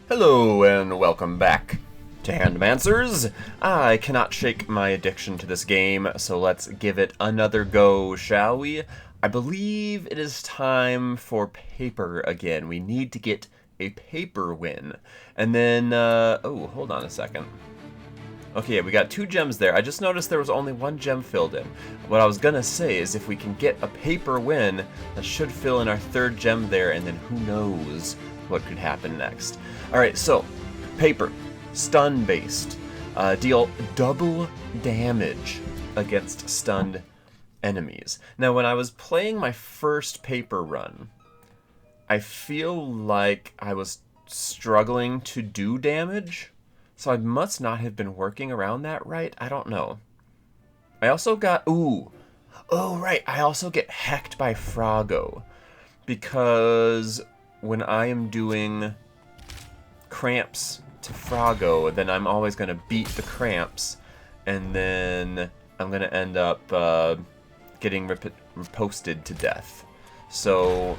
Hello and welcome back to Handmancers. I cannot shake my addiction to this game, so let's give it another go, shall we? I believe it is time for paper again. We need to get a paper win. And then, oh, hold on a second. Okay, yeah, we got 2 gems there. I just noticed there was only 1 gem filled in. What I was gonna say is if we can get a paper win, that should fill in our 3rd gem there, and then who knows what could happen next. Alright, so, paper, stun based, deal double damage against stunned enemies. Now, when I was playing my first paper run, I feel like I was struggling to do damage, so I must not have been working around that right. I don't know. I also got, oh right, I also get hecked by Froggo, because when I am doing cramps to Froggo, then I'm always going to beat the cramps, and then I'm going to end up getting riposted to death. So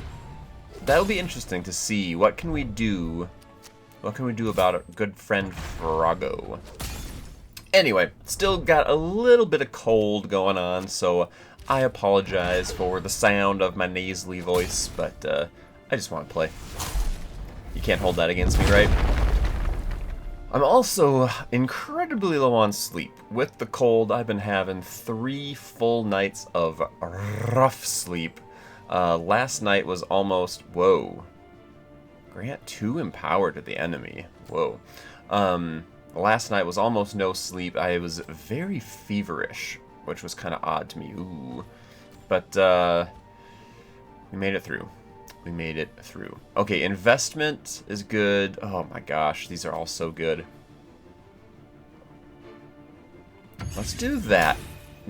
that'll be interesting to see. What can we do? What can we do about our good friend Froggo? Anyway, still got a little bit of cold going on, so I apologize for the sound of my nasally voice, but I just want to play. You can't hold that against me, right? I'm also incredibly low on sleep. With the cold, I've been having 3 full nights of rough sleep. Last night was almost... Whoa. Grant 2 empower to the enemy. Whoa. Last night was almost no sleep. I was very feverish, which was kind of odd to me. Ooh. But, we made it through. We made it through. Okay, investment is good. Oh my gosh, these are all so good. Let's do that.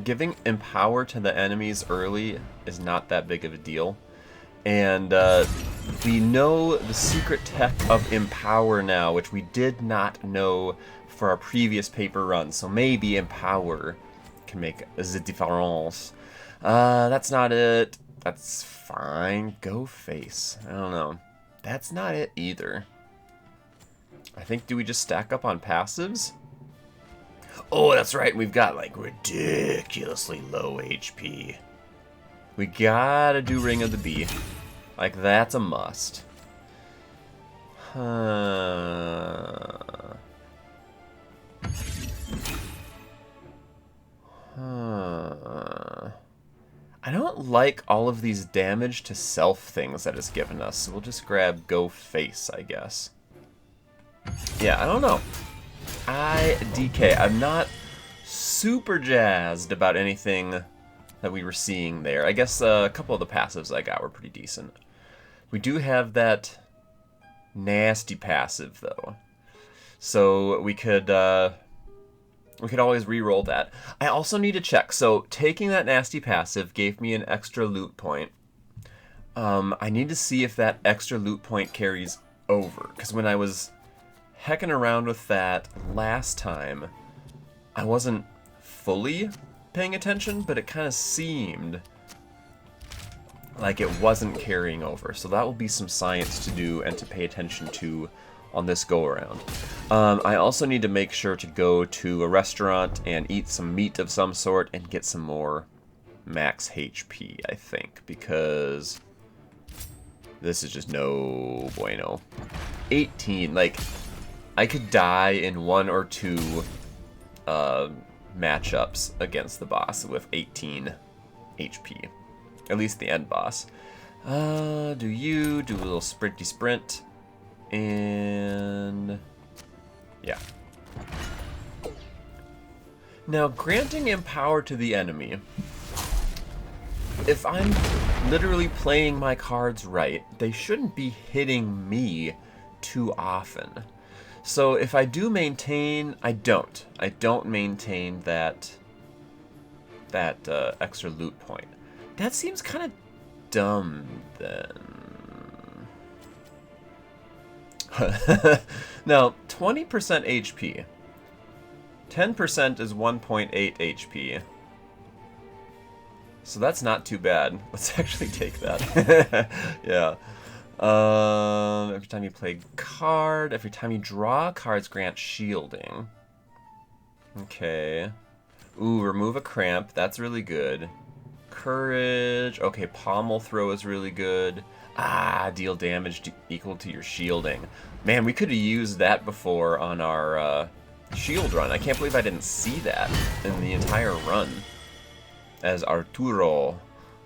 Giving empower to the enemies early is not that big of a deal. And we know the secret tech of empower now, which we did not know for our previous paper run. So maybe empower can make the difference. That's not it. That's fine. Go face. I don't know. That's not it either. I think, do we just stack up on passives? Oh, that's right. We've got, like, ridiculously low HP. We gotta do Ring of the Bee. Like, that's a must. I don't like all of these damage to self things that it's given us, so we'll just grab Go Face, I guess. Yeah, I don't know. IDK. I'm not super jazzed about anything that we were seeing there. I guess a couple of the passives I got were pretty decent. We do have that nasty passive, though. So we could always re-roll that. I also need to check. So taking that nasty passive gave me an extra loot point. I need to see if that extra loot point carries over. Because when I was hecking around with that last time, I wasn't fully paying attention, but it kind of seemed like it wasn't carrying over. So that will be some science to do and to pay attention to on this go-around. I also need to make sure to go to a restaurant and eat some meat of some sort and get some more max HP, I think, because this is just no bueno. 18, like, I could die in 1 or 2 matchups against the boss with 18 HP. At least the end boss. Do a little sprinty sprint. And yeah. Now, granting empower to the enemy, if I'm literally playing my cards right, they shouldn't be hitting me too often. So if I do maintain, I don't maintain that extra loot point. That seems kind of dumb then. Now, 20% HP. 10% is 1.8 HP. So that's not too bad. Let's actually take that. Yeah. Every time you play a card, every time you draw cards, grant shielding. Okay. Ooh, remove a cramp. That's really good. Courage. Okay, pommel throw is really good. Ah, deal damage equal to your shielding. Man, we could have used that before on our shield run. I can't believe I didn't see that in the entire run as Arturo.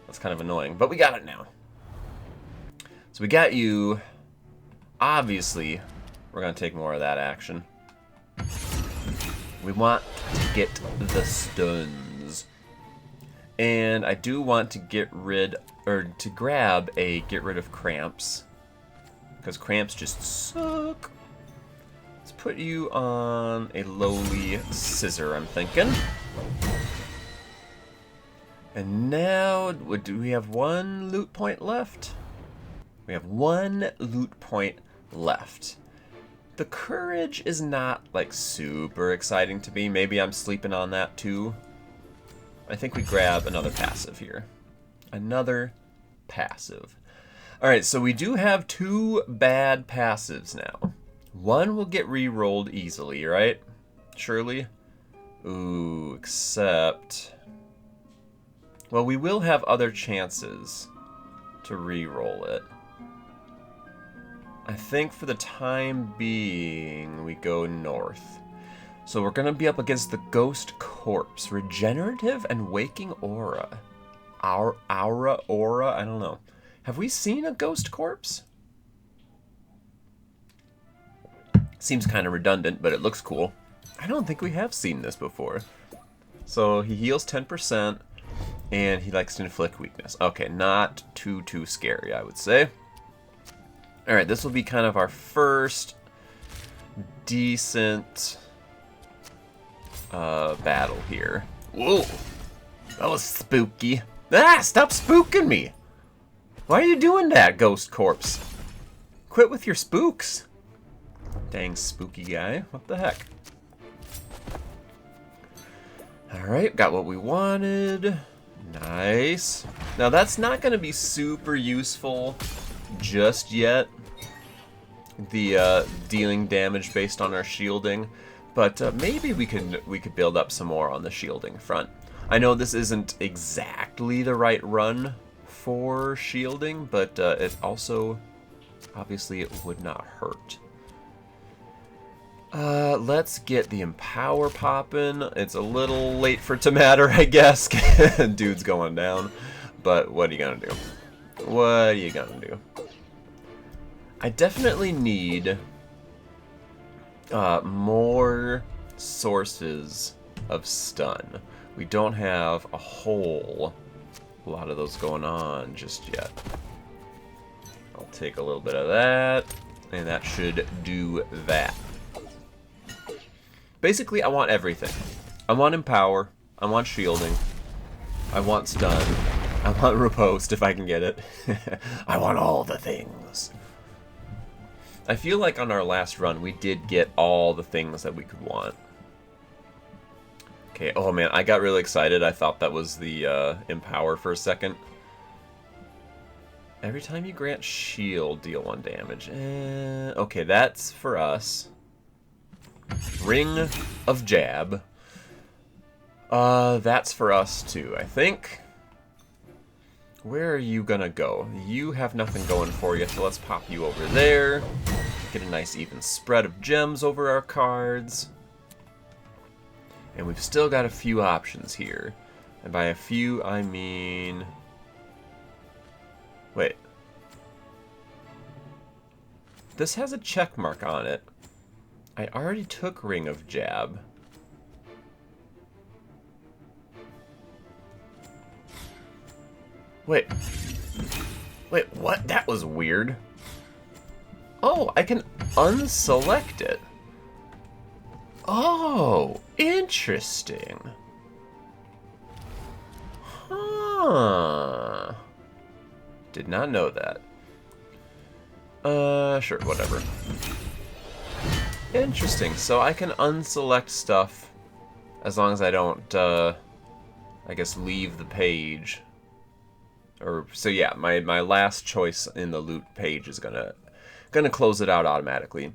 That's kind of annoying, but we got it now. So we got you. Obviously, we're going to take more of that action. We want to get the stuns. And I do want to get rid, or to grab a get rid of cramps. Because cramps just suck. Let's put you on a lowly scissor, I'm thinking. And now, do we have one loot point left? We have one loot point left. The courage is not, like, super exciting to me. Maybe I'm sleeping on that, too. I think we grab another passive here. Another passive. Alright, so we do have two bad passives now. One will get re-rolled easily, right? Surely? Ooh, except... well, we will have other chances to re-roll it. I think for the time being, we go north. So we're going to be up against the Ghost Corpse. Regenerative and Waking Aura. Aura? I don't know. Have we seen a Ghost Corpse? Seems kind of redundant, but it looks cool. I don't think we have seen this before. So he heals 10%, and he likes to inflict weakness. Okay, not too scary, I would say. Alright, this will be kind of our first decent battle here. Whoa! That was spooky. Ah! Stop spooking me! Why are you doing that, Ghost Corpse? Quit with your spooks. Dang spooky guy. What the heck? Alright, got what we wanted. Nice. Now that's not going to be super useful just yet, the dealing damage based on our shielding, but maybe we could build up some more on the shielding front. I know this isn't exactly the right run for shielding, but it also obviously it would not hurt. Let's get the Empower poppin'. It's a little late for it to matter, I guess. Dude's going down, but what are you gonna do? What are you gonna do? I definitely need more sources of stun. We don't have a whole lot of those going on just yet. I'll take a little bit of that, and that should do that. Basically, I want everything. I want Empower, I want shielding, I want stun, I want riposte if I can get it. I want all the things. I feel like on our last run, we did get all the things that we could want. Okay, oh man, I got really excited. I thought that was the Empower for a second. Every time you grant shield, deal 1 damage. Okay, that's for us. Ring of Jab. That's for us too, I think. Where are you gonna go? You have nothing going for you, so let's pop you over there. Get a nice even spread of gems over our cards. And we've still got a few options here. And by a few, I mean... wait. This has a check mark on it. I already took Ring of Jab. Wait. Wait, what? That was weird. Oh, I can unselect it. Oh, interesting. Huh. Did not know that. Sure, whatever. Interesting. So I can unselect stuff as long as I don't, I guess, leave the page. Or so yeah, my last choice in the loot page is gonna close it out automatically.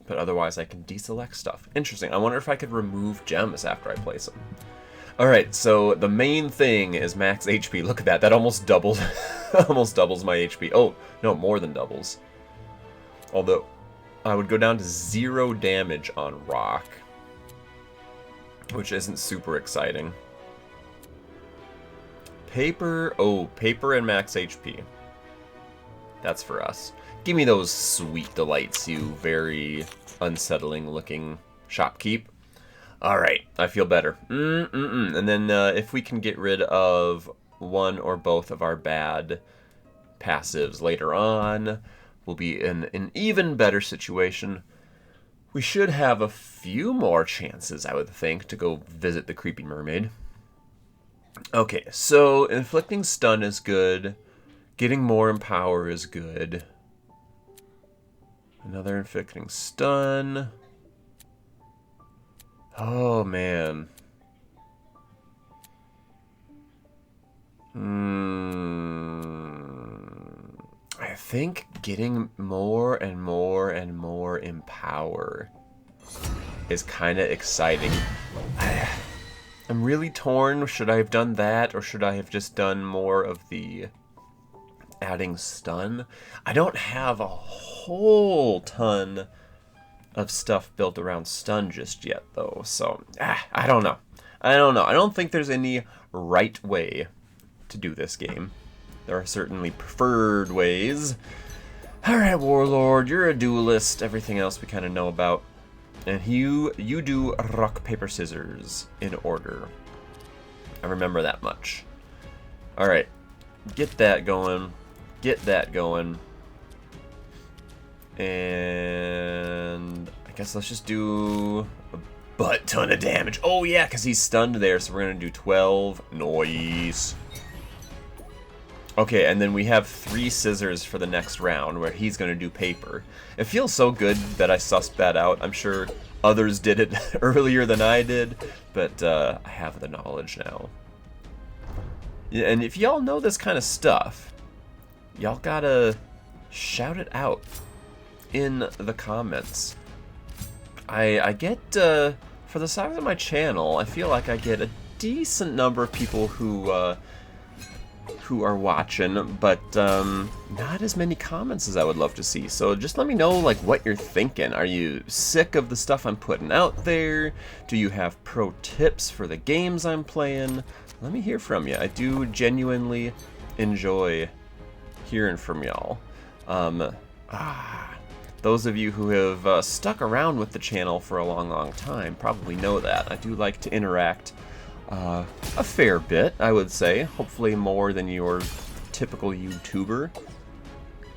But otherwise I can deselect stuff. Interesting. I wonder if I could remove gems after I place them. Alright, so the main thing is max HP. Look at that. That almost doubles almost doubles my HP. Oh, no, more than doubles. Although I would go down to 0 damage on rock, which isn't super exciting. Paper. Oh, paper and max HP. That's for us. Give me those sweet delights, you very unsettling looking shopkeep. Alright, I feel better. And then if we can get rid of one or both of our bad passives later on, we'll be in an even better situation. We should have a few more chances, I would think, to go visit the creepy mermaid. Okay, so inflicting stun is good. Getting more empower is good. Another inflicting stun. Oh, man. I think getting more and more and more empower is kind of exciting. I'm really torn. Should I have done that, or should I have just done more of the adding stun? I don't have a whole ton of stuff built around stun just yet, though, so I don't know. I don't think there's any right way to do this game. There are certainly preferred ways. Alright, Warlord, you're a duelist. Everything else we kind of know about. And you do rock, paper, scissors in order. I remember that much. Alright, get that going. Get that going. And I guess let's just do a butt ton of damage. Oh yeah, because he's stunned there, so we're going to do 12. Nice. Okay, and then we have 3 scissors for the next round, where he's going to do paper. It feels so good that I sussed that out. I'm sure others did it earlier than I did, but I have the knowledge now. Yeah, and if y'all know this kind of stuff, y'all gotta shout it out in the comments. I get, for the size of my channel, I feel like I get a decent number of people who are watching, but not as many comments as I would love to see. So just let me know, like, what you're thinking. Are you sick of the stuff I'm putting out there? Do you have pro tips for the games I'm playing? Let me hear from you. I do genuinely enjoy hearing from y'all. Those of you who have stuck around with the channel for a long time probably know that. I do like to interact a fair bit, I would say. Hopefully more than your typical YouTuber.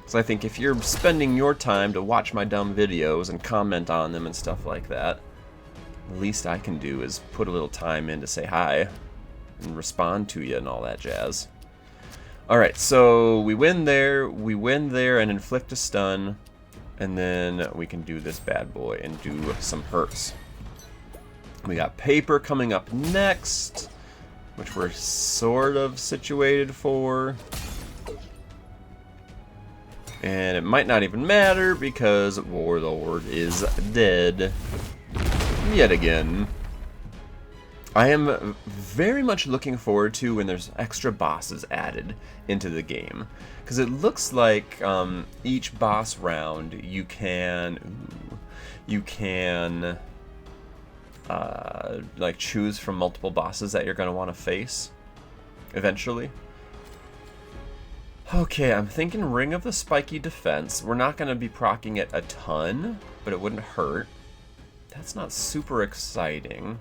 So I think if you're spending your time to watch my dumb videos and comment on them and stuff like that, the least I can do is put a little time in to say hi and respond to you and all that jazz. Alright, so we win there and inflict a stun, and then we can do this bad boy and do some hurts. We got paper coming up next, which we're sort of situated for. And it might not even matter because Warlord is dead yet again. I am very much looking forward to when there's extra bosses added into the game, because it looks like each boss round you can like choose from multiple bosses that you're going to want to face eventually. Okay, I'm thinking Ring of the Spiky Defense. We're not going to be proccing it a ton, but it wouldn't hurt. That's not super exciting.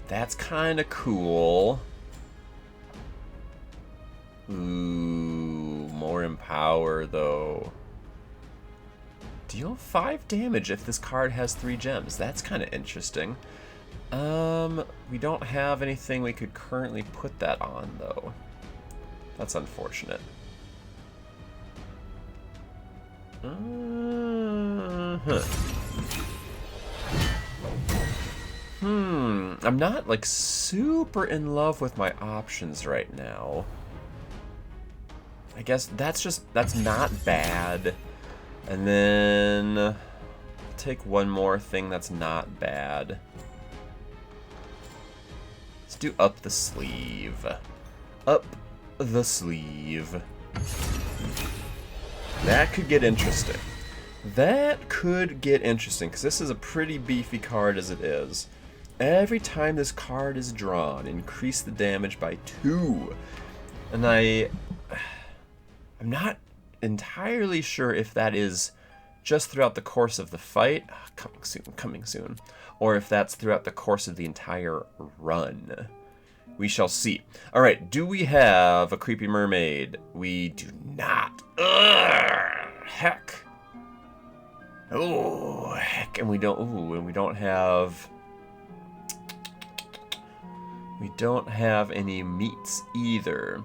That's kind of cool. Ooh, more empower though. Deal 5 damage if this card has 3 gems. That's kind of interesting. We don't have anything we could currently put that on though. That's unfortunate. I'm not, like, super in love with my options right now. I guess that's not bad. And then take one more thing that's not bad. Let's do up the sleeve. Up the sleeve. That could get interesting. That could get interesting, because this is a pretty beefy card as it is. Every time this card is drawn, increase the damage by 2. And I'm not entirely sure if that is just throughout the course of the fight, coming soon, or if that's throughout the course of the entire run. We shall see. Alright, do we have a creepy mermaid? We do not. Ugh, heck. Oh, heck. And we don't, and we don't have any meats either.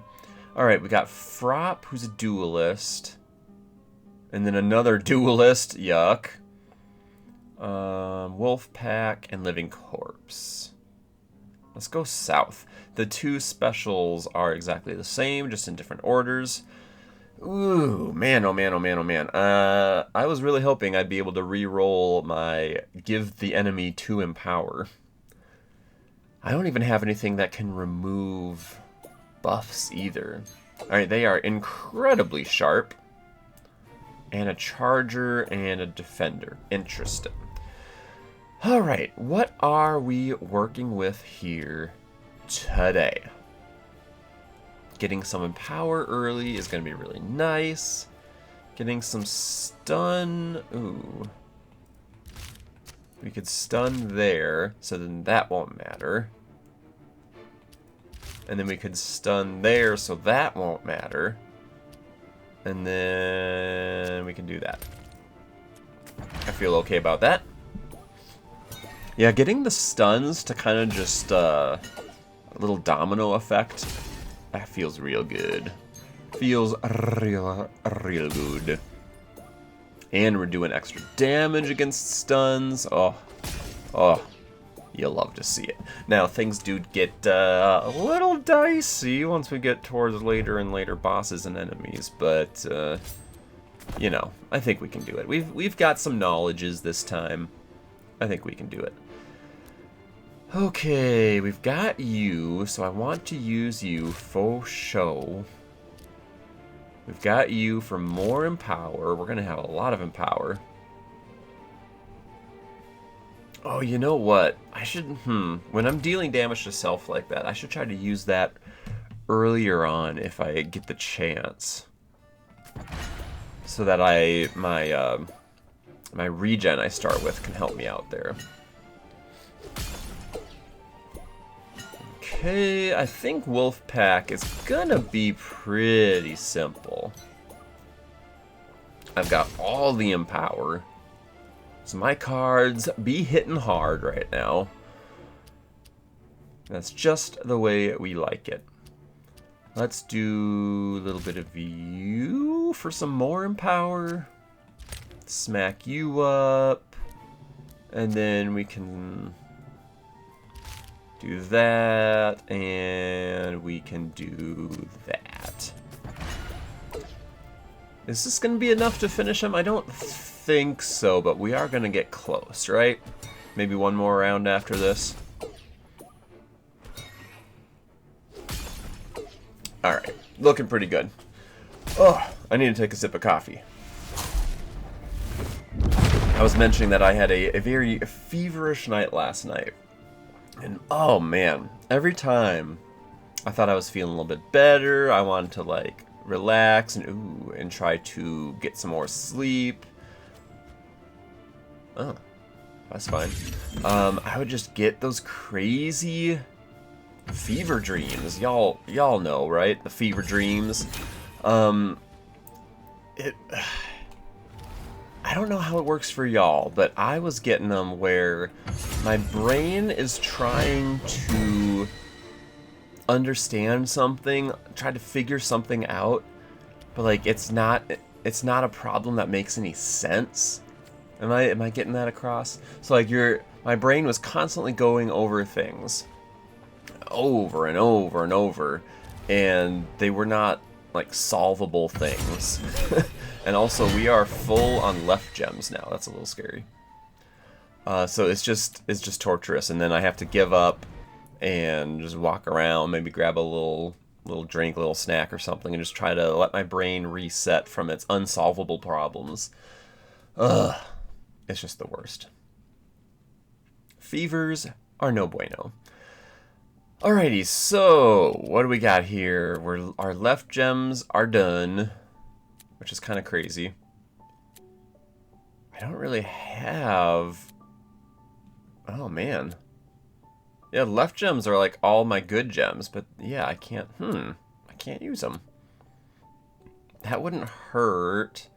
Alright, we got Frop, who's a duelist. And then another duelist, yuck. Wolf Pack and Living Corpse. Let's go south. The two specials are exactly the same, just in different orders. Ooh, man, oh man, oh man, oh man. I was really hoping I'd be able to re-roll my Give the Enemy 2 Empower. I don't even have anything that can remove buffs either. Alright, they are incredibly sharp. And a charger and a defender. Interesting. Alright, what are we working with here today? Getting some empower early is going to be really nice. Getting some stun. Ooh. We could stun there, so then that won't matter. And then we could stun there, so that won't matter. And then we can do that. I feel okay about that. Yeah, getting the stuns to kind of just a little domino effect, that feels real good. Feels real good. And we're doing extra damage against stuns. Oh, you'll love to see it. Now, things do get a little dicey once we get towards later and later bosses and enemies, but, you know, I think we can do it. We've got some knowledges this time. I think we can do it. Okay, we've got you, so I want to use you for show. We've got you for more empower. We're going to have a lot of empower. Oh, you know what? I should, when I'm dealing damage to self like that, I should try to use that earlier on if I get the chance. So that my regen I start with can help me out there. Okay, I think Wolfpack is gonna be pretty simple. I've got all the empower. So my cards be hitting hard right now. That's just the way we like it. Let's do a little bit of you for some more empower. Smack you up. And then we can do that, and we can do that. Is this going to be enough to finish him? I don't think so, but we are going to get close, right? Maybe one more round after this. Alright, looking pretty good. Oh, I need to take a sip of coffee. I was mentioning that I had a very feverish night last night. And oh man, every time I thought I was feeling a little bit better, I wanted to like relax and try to get some more sleep. Oh, that's fine. I would just get those crazy fever dreams. Y'all know, right? The fever dreams. I don't know how it works for y'all, but I was getting them where my brain is trying to understand something, try to figure something out, but like it's not a problem that makes any sense. Am I getting that across? So like my brain was constantly going over things over and over and over, and they were not like solvable things. And also we are full on left gems now. That's a little scary. So it's just torturous, and then I have to give up and just walk around, maybe grab a little drink, a little snack or something, and just try to let my brain reset from its unsolvable problems. Ugh. It's just the worst. Fevers are no bueno. Alrighty, so what do we got here? Our left gems are done, which is kind of crazy. I don't really have... Oh, man. Yeah, left gems are like all my good gems, but yeah, I can't use them. That wouldn't hurt.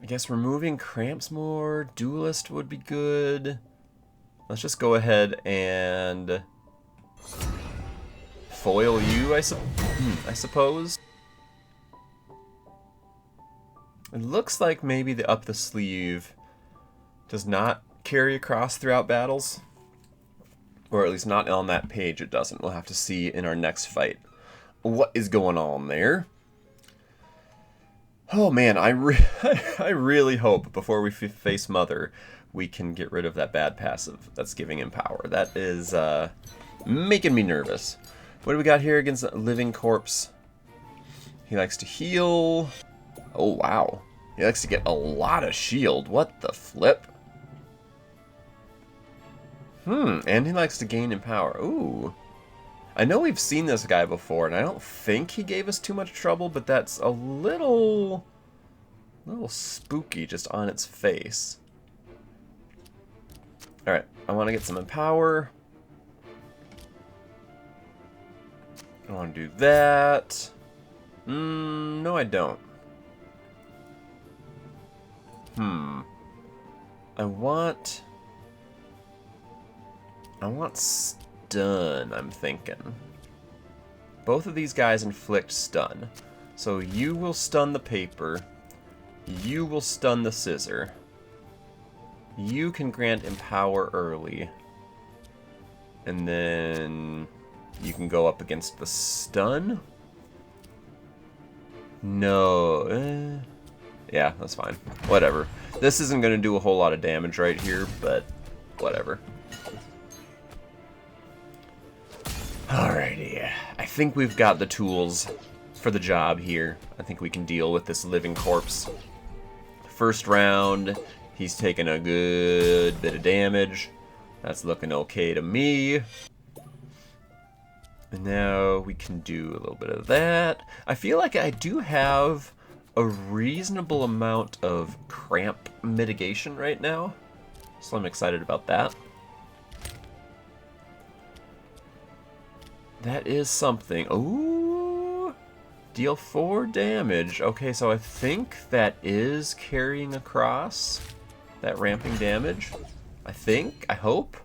I guess removing cramps more, duelist would be good. Let's just go ahead and foil you, I suppose. It looks like maybe the up the sleeve does not carry across throughout battles. Or at least not on that page it doesn't. We'll have to see in our next fight what is going on there. Oh man, I really hope before we face Mother, we can get rid of that bad passive that's giving him power. That is making me nervous. What do we got here against Living Corpse? He likes to heal. Oh wow. He likes to get a lot of shield. What the flip? And he likes to gain in power. Ooh. I know we've seen this guy before, and I don't think he gave us too much trouble, but that's a little spooky just on its face. Alright, I want to get some empower. I want to do that. No I don't. I want stun, I'm thinking. Both of these guys inflict stun. So you will stun the paper. You will stun the scissor. You can grant empower early. And then you can go up against the stun. No. Yeah, that's fine. Whatever. This isn't going to do a whole lot of damage right here, but whatever. Alrighty. I think we've got the tools for the job here. I think we can deal with this living corpse. First round, he's taking a good bit of damage. That's looking okay to me. And now we can do a little bit of that. I feel like I do have a reasonable amount of cramp mitigation right now, so I'm excited about that. That is something. Ooh, deal 4 damage. Okay, so I think that is carrying across that ramping damage. I think, I hope,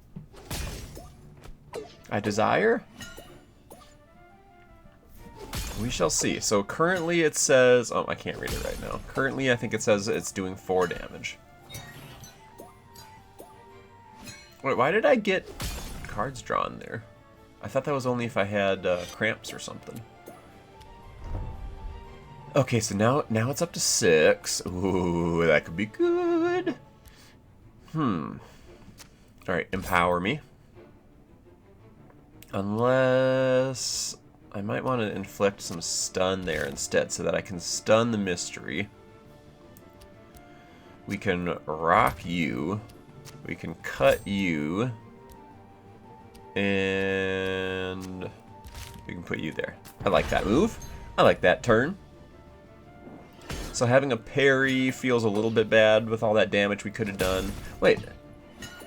I desire. We shall see. So currently it says, oh, I can't read it right now. Currently I think it says it's doing 4 damage. Wait, why did I get cards drawn there? I thought that was only if I had cramps or something. Okay, so now it's up to 6. Ooh, that could be good. Alright, empower me. Unless I might want to inflict some stun there instead so that I can stun the mystery. We can rock you. We can cut you. And we can put you there. I like that move. I like that turn. So having a parry feels a little bit bad with all that damage we could have done. Wait.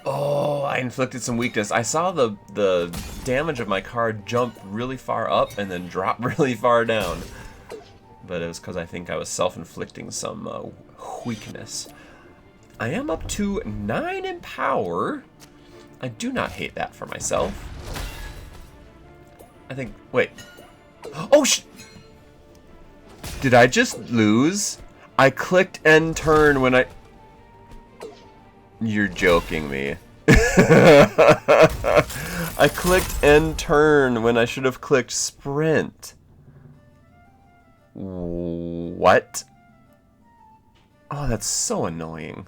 Oh, I inflicted some weakness. I saw the damage of my card jump really far up and then drop really far down. But it was because I think I was self-inflicting some weakness. I am up to 9 in power. I do not hate that for myself. I think, wait. Oh, did I just lose? I clicked end turn when I... You're joking me. I clicked end turn when I should have clicked sprint. What? Oh, that's so annoying.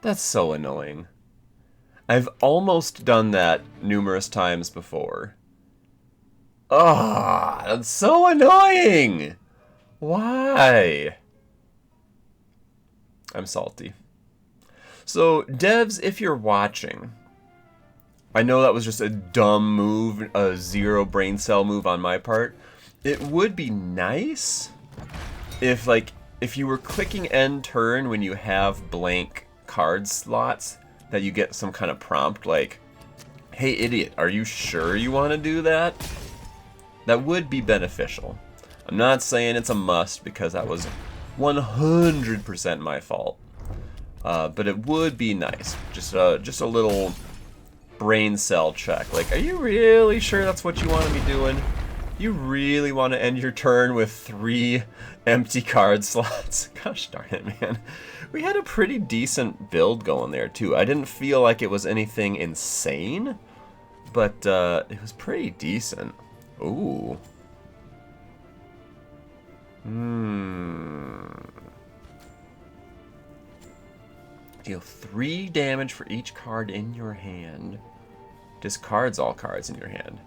That's so annoying. I've almost done that numerous times before. Ah, oh, that's so annoying! Why? I'm salty. So, devs, if you're watching, I know that was just a dumb move, a zero brain cell move on my part. It would be nice if, like, if you were clicking end turn when you have blank card slots, that you get some kind of prompt like, hey idiot, are you sure you want to do that? That would be beneficial. I'm not saying it's a must because that was 100% my fault. But it would be nice. Just a little brain cell check. Like, are you really sure that's what you want to be doing? You really want to end your turn with 3 empty card slots? Gosh darn it, man. We had a pretty decent build going there, too. I didn't feel like it was anything insane, but it was pretty decent. Ooh. Deal 3 damage for each card in your hand. Discards all cards in your hand.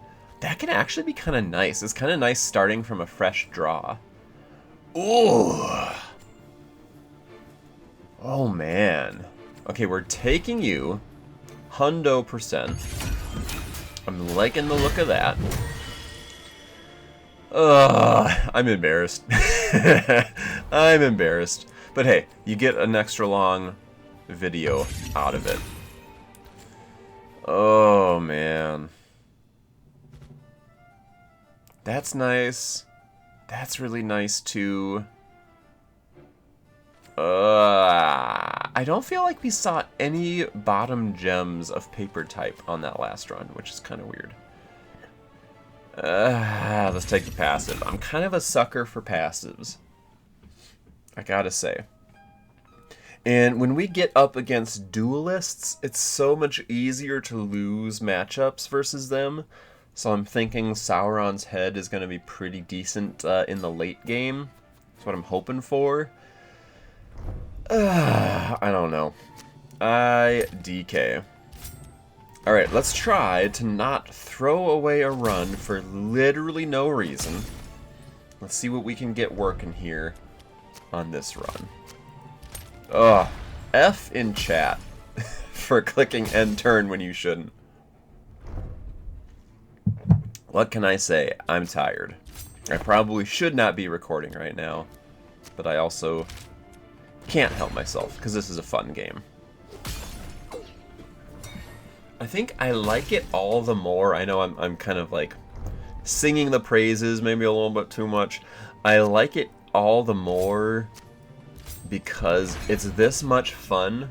That can actually be kind of nice. It's kind of nice starting from a fresh draw. Ooh. Oh, man. Okay, we're taking you. Hundo%. I'm liking the look of that. I'm embarrassed. I'm embarrassed. But hey, you get an extra long video out of it. Oh, man. That's nice. That's really nice, too. I don't feel like we saw any bottom gems of paper type on that last run, which is kind of weird. Let's take the passive. I'm kind of a sucker for passives, I gotta say. And when we get up against duelists, it's so much easier to lose matchups versus them. So I'm thinking Sauron's head is going to be pretty decent in the late game. That's what I'm hoping for. I don't know. IDK. Alright, let's try to not throw away a run for literally no reason. Let's see what we can get working here on this run. Ugh. F in chat for clicking end turn when you shouldn't. What can I say? I'm tired. I probably should not be recording right now, but I also can't help myself because this is a fun game. I think I like it all the more. I know I'm kind of like singing the praises, maybe a little bit too much. I like it all the more because it's this much fun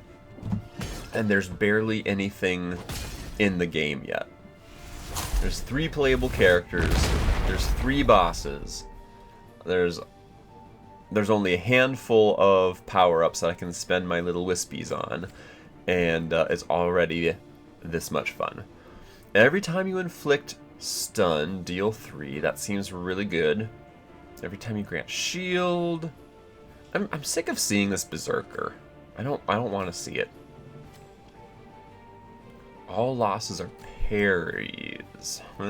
and there's barely anything in the game yet. There's 3 playable characters, there's 3 bosses, there's only a handful of power-ups that I can spend my little wispies on, and it's already this much fun. Every time you inflict stun, deal 3, that seems really good. Every time you grant shield... I'm sick of seeing this Berserker. I don't want to see it. All losses are parries. I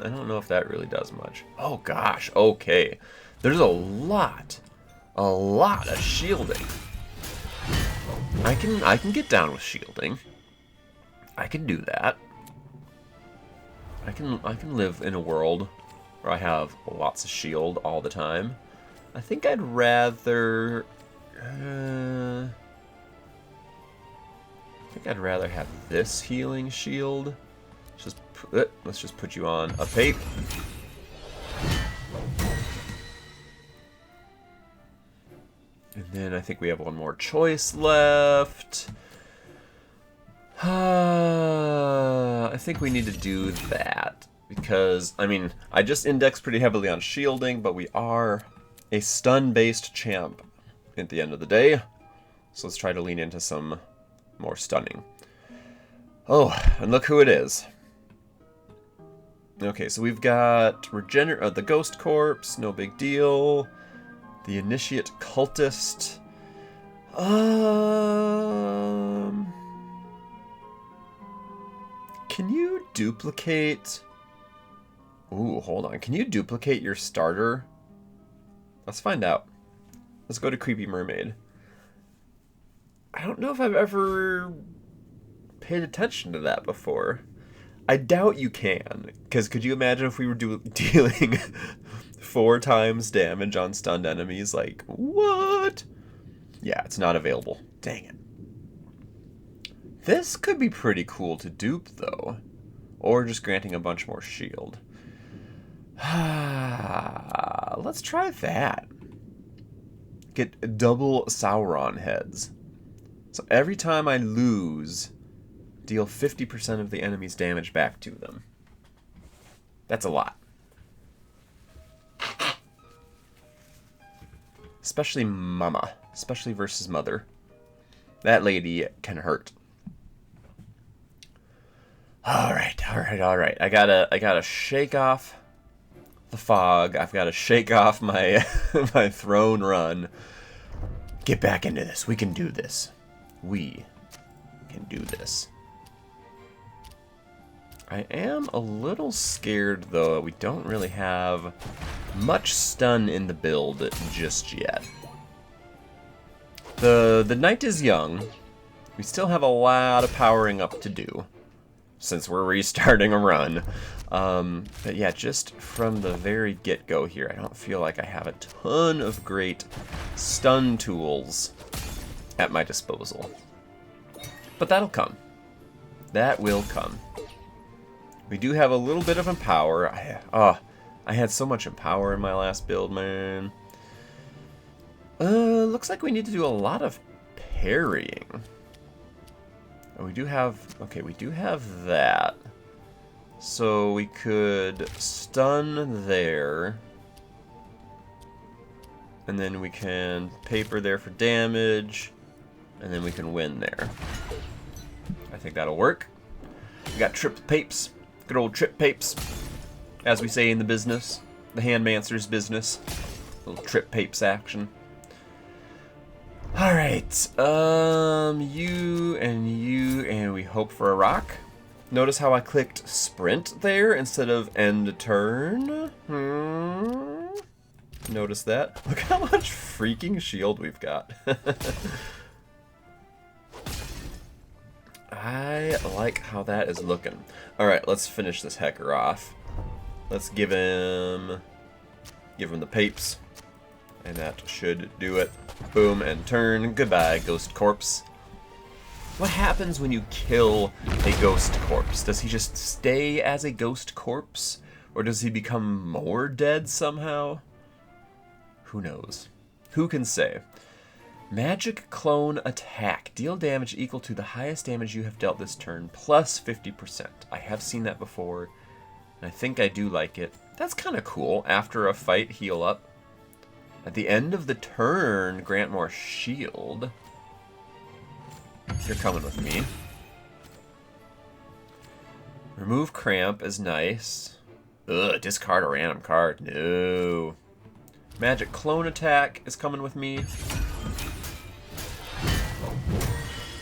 don't know if that really does much. Oh gosh, okay. There's a lot of shielding. I can get down with shielding. I can do that. I can live in a world where I have lots of shield all the time. I think I'd rather have this healing shield. Let's just put you on a pape. And then I think we have one more choice left. I think we need to do that because, I mean, I just indexed pretty heavily on shielding, but we are a stun-based champ at the end of the day. So let's try to lean into some more stunning. Oh, and look who it is. Okay, so we've got the Ghost Corpse, no big deal. The Initiate Cultist. Can you duplicate... Ooh, hold on. Can you duplicate your starter? Let's find out. Let's go to Creepy Mermaid. I don't know if I've ever paid attention to that before. I doubt you can, because could you imagine if we were dealing 4 times damage on stunned enemies? Like, what? Yeah, it's not available. Dang it. This could be pretty cool to dupe, though. Or just granting a bunch more shield. Let's try that. Get double Sauron heads. So every time I lose, deal 50% of the enemy's damage back to them. That's a lot. Especially Mama. Especially versus Mother. That lady can hurt. Alright. I gotta shake off the fog. I've gotta shake off my my throne run. Get back into this. We can do this. We can do this. I am a little scared, though. We don't really have much stun in the build just yet. The knight is young. We still have a lot of powering up to do, since we're restarting a run. But yeah, just from the very get-go here, I don't feel like I have a ton of great stun tools at my disposal. But that'll come. That will come. We do have a little bit of Empower. I had so much Empower in my last build, man. Looks like we need to do a lot of parrying. We do have that. So we could stun there. And then we can paper there for damage. And then we can win there. I think that'll work. We got trip papes. Good old trip papes. As we say in the business. The Handmancers business. Little trip papes action. Alright. You, and we hope for a rock. Notice how I clicked sprint there instead of end turn? Notice that? Look how much freaking shield we've got. I like how that is looking. Alright, let's finish this hecker off. Let's give him the papes. And that should do it. Boom, and turn. Goodbye, Ghost Corpse. What happens when you kill a Ghost Corpse? Does he just stay as a Ghost Corpse? Or does he become more dead somehow? Who knows? Who can say? Magic Clone Attack. Deal damage equal to the highest damage you have dealt this turn, plus 50%. I have seen that before, and I think I do like it. That's kind of cool. After a fight, heal up. At the end of the turn, grant more shield. You're coming with me. Remove Cramp is nice. Ugh, discard a random card. No. Magic Clone Attack is coming with me.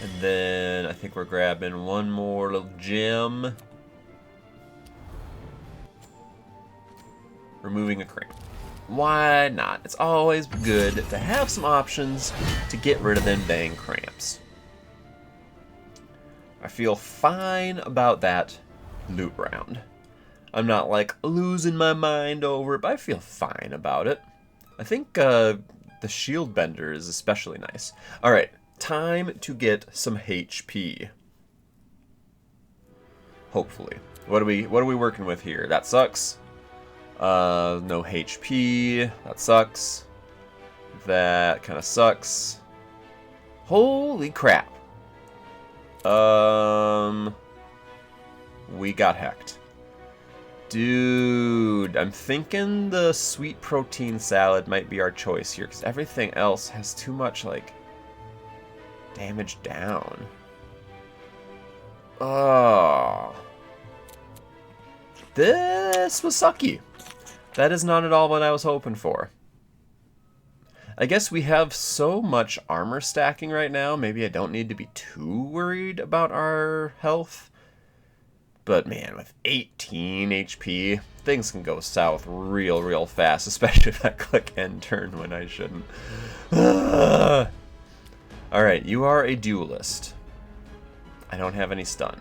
And then I think we're grabbing one more little gem. Removing a Cramp. Why not? It's always good to have some options to get rid of them dang cramps. I feel fine about that loot round. I'm not like losing my mind over it, but I feel fine about it. I think the shield bender is especially nice. Alright, time to get some HP. Hopefully. What are we working with here? That sucks. No HP. That sucks. That kind of sucks. Holy crap. We got hacked. Dude, I'm thinking the sweet protein salad might be our choice here, because everything else has too much, like, damage down. Oh. This was sucky. That is not at all what I was hoping for. I guess we have so much armor stacking right now, maybe I don't need to be too worried about our health. But man, with 18 HP, things can go south real fast, especially if I click end turn when I shouldn't. Alright, you are a duelist. I don't have any stun.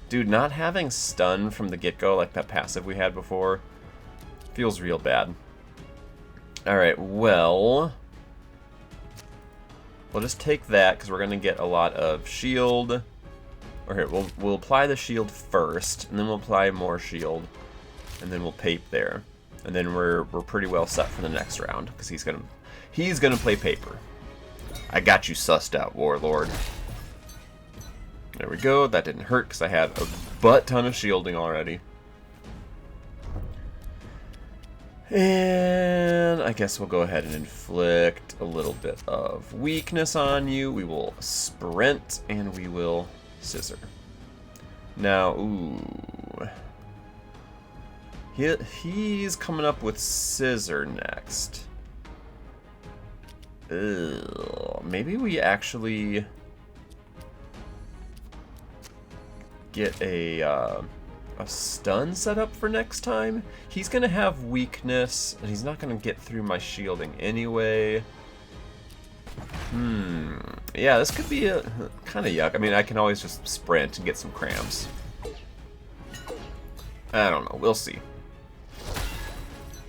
Dude, not having stun from the get-go, like that passive we had before, feels real bad. Alright, well, we'll just take that, because we're going to get a lot of shield. Or here, we'll apply the shield first, and then we'll apply more shield, and then we'll pape there. And then we're pretty well set for the next round, because he's gonna play paper. I got you sussed out, Warlord. There we go, that didn't hurt, because I had a butt ton of shielding already. And I guess we'll go ahead and inflict a little bit of weakness on you. We will sprint, and we will scissor. Now, ooh. He's coming up with scissor next. Ugh. Maybe we actually get a stun set up for next time. He's gonna have weakness, and he's not gonna get through my shielding anyway. Yeah, this could be a kind of yuck. I mean, I can always just sprint and get some cramps. I don't know. We'll see.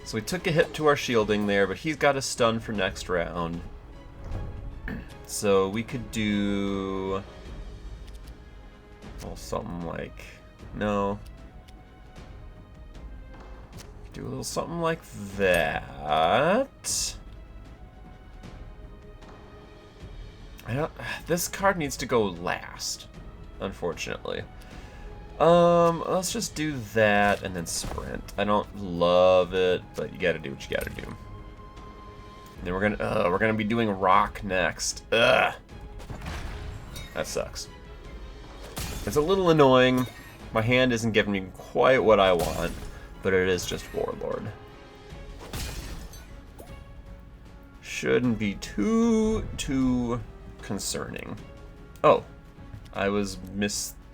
So we took a hit to our shielding there, but he's got a stun for next round. So we could do... well, something like... no. Do a little something like that. This card needs to go last, unfortunately. Let's just do that and then sprint. I don't love it, but you gotta do what you gotta do. And then we're gonna be doing rock next. Ugh. That sucks. It's a little annoying. My hand isn't giving me quite what I want, but it is just Warlord. Shouldn't be too concerning. Oh, I was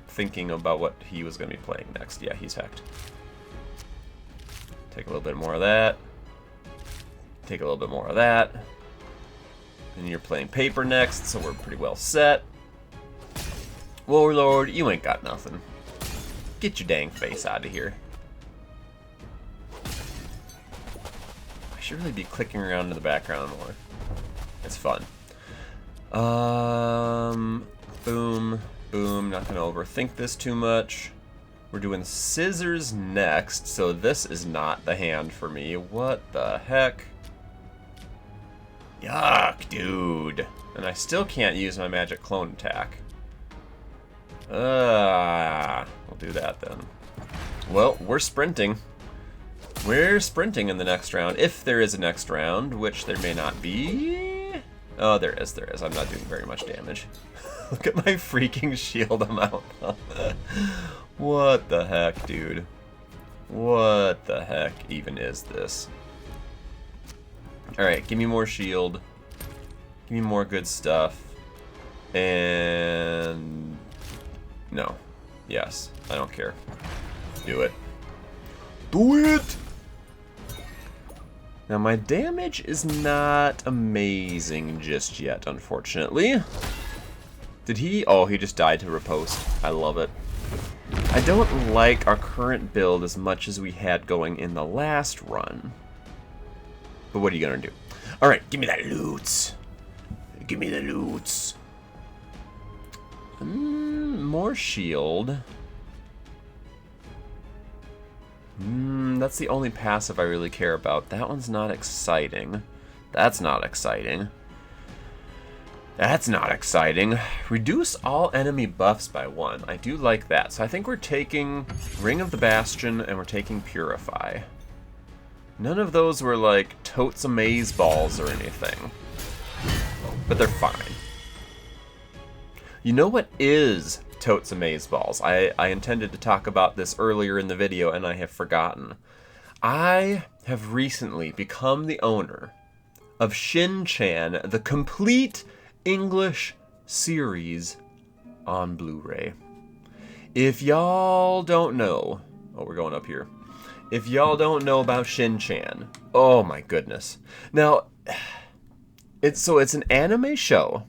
thinking about what he was going to be playing next. Yeah, he's hacked. Take a little bit more of that. Take a little bit more of that. And you're playing paper next, so we're pretty well set. Warlord, you ain't got nothing. Get your dang face out of here. I should really be clicking around in the background more. It's fun. Boom. Boom, not gonna overthink this too much. We're doing scissors next, so this is not the hand for me. What the heck? Yuck, dude. And I still can't use my magic clone attack. We'll do that then. Well, we're sprinting. We're sprinting in the next round, if there is a next round, which there may not be. Oh, there is. I'm not doing very much damage. Look at my freaking shield amount. What the heck, dude? What the heck even is this? Alright, give me more shield. Give me more good stuff. And... no. Yes. I don't care. Do it. Do it! Now, my damage is not amazing just yet, unfortunately. Did he? Oh, he just died to riposte. I love it. I don't like our current build as much as we had going in the last run. But what are you gonna do? Alright, give me that loot. Give me the loot. More shield. That's the only passive I really care about. That one's not exciting. That's not exciting. That's not exciting. Reduce all enemy buffs by 1. I do like that. So I think we're taking Ring of the Bastion and we're taking Purify. None of those were like totes amaze balls or anything. But they're fine. You know what is totes amaze balls? I intended to talk about this earlier in the video and I have forgotten. I have recently become the owner of Shin-Chan, the complete English series on Blu-ray. If y'all don't know... Oh, we're going up here. If y'all don't know about Shin-Chan, oh my goodness. Now, it's an anime show,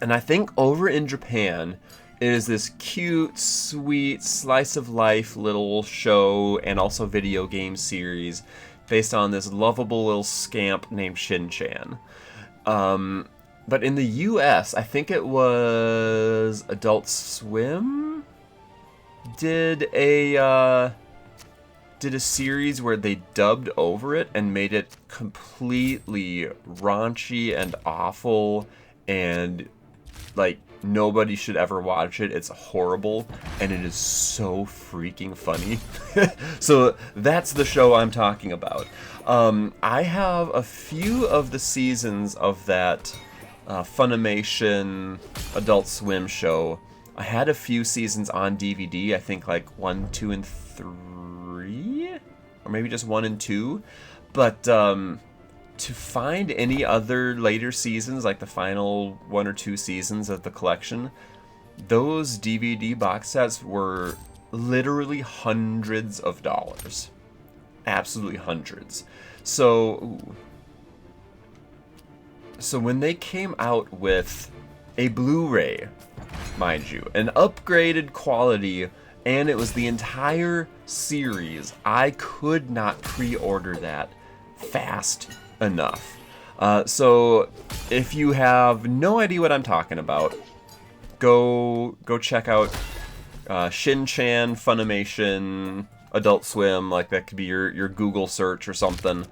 and I think over in Japan, it is this cute, sweet, slice-of-life little show and also video game series based on this lovable little scamp named Shin-Chan. But in the US, I think it was Adult Swim did a series where they dubbed over it and made it completely raunchy and awful and like nobody should ever watch it. It's horrible and it is so freaking funny. So that's the show I'm talking about. I have a few of the seasons of that Funimation Adult Swim show. I had a few seasons on DVD, I think like 1, 2, and 3? Or maybe just 1 and 2. But to find any other later seasons, like the final 1 or 2 seasons of the collection, those DVD box sets were literally hundreds of dollars. Absolutely hundreds. So when they came out with a Blu-ray, mind you, an upgraded quality, and it was the entire series, I could not pre-order that fast enough. So if you have no idea what I'm talking about, go check out Shin-Chan, Funimation, Adult Swim, like that could be your Google search or something.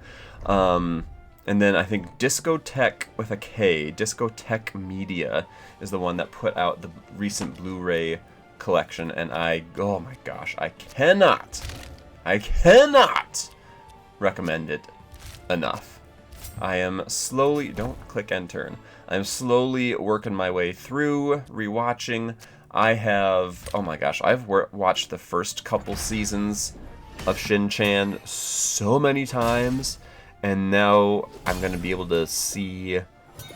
And then I think Discotek with a K, Discotek Media is the one that put out the recent Blu-ray collection, and oh my gosh, I cannot recommend it enough. I am slowly, don't click end turn, I'm slowly working my way through, rewatching. I have, oh my gosh, I've watched the first couple seasons of Shin-Chan so many times, and now I'm going to be able to see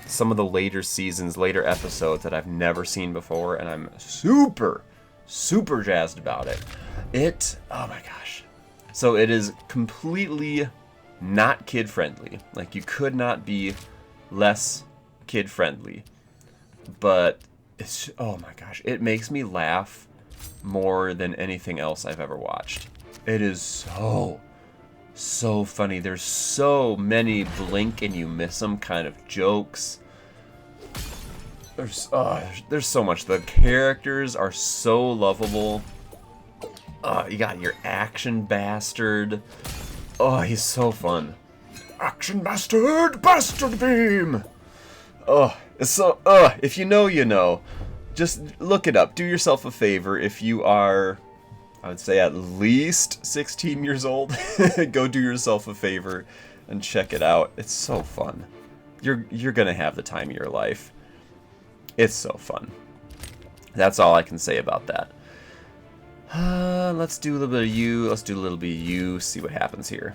some of the later seasons, later episodes that I've never seen before, and I'm super, super jazzed about it. Oh my gosh. So it is completely not kid-friendly. Like, you could not be less kid-friendly. But it's, oh my gosh, it makes me laugh more than anything else I've ever watched. It is so funny. There's so many blink and you miss them kind of jokes. There's so much. The characters are so lovable. You got your action bastard. Oh, he's so fun. Action bastard, bastard beam. Oh, it's so, if you know, you know. Just look it up. Do yourself a favor if you are, I would say, at least 16 years old. Go do yourself a favor and check it out. It's so fun. You're gonna have the time of your life. It's so fun. That's all I can say about that. Let's do a little bit of you. Let's do a little bit of you. See what happens here.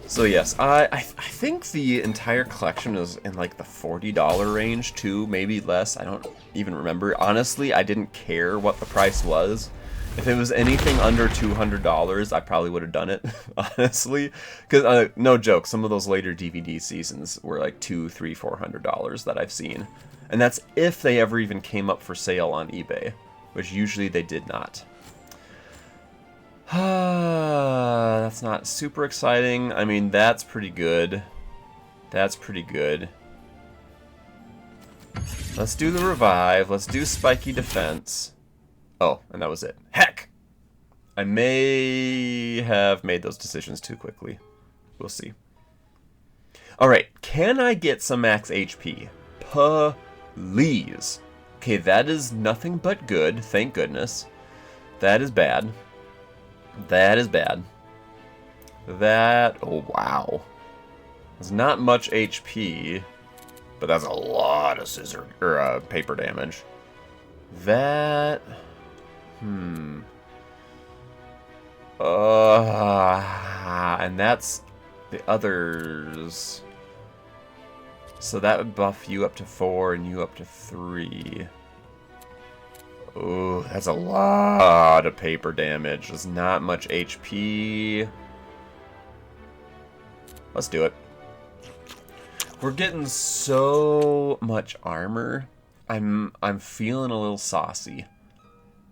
So yes, I think the entire collection is in like the $40 range too, maybe less. I don't even remember. Honestly, I didn't care what the price was. If it was anything under $200, I probably would have done it, honestly. Because, no joke, some of those later DVD seasons were like $200, $300, $400 that I've seen. And that's if they ever even came up for sale on eBay, which usually they did not. That's not super exciting. I mean, that's pretty good. That's pretty good. Let's do the revive. Let's do spiky defense. Oh, and that was it. Heck! I may have made those decisions too quickly. We'll see. Alright, can I get some max HP? Please. Okay, that is nothing but good. Thank goodness. That is bad. That is bad. That... Oh, wow. There's not much HP, but that's a lot of scissor... or, paper damage. That... And that's the others. So that would buff you up to 4 and you up to 3. Oh, that's a lot of paper damage. There's not much HP. Let's do it. We're getting so much armor. I'm feeling a little saucy.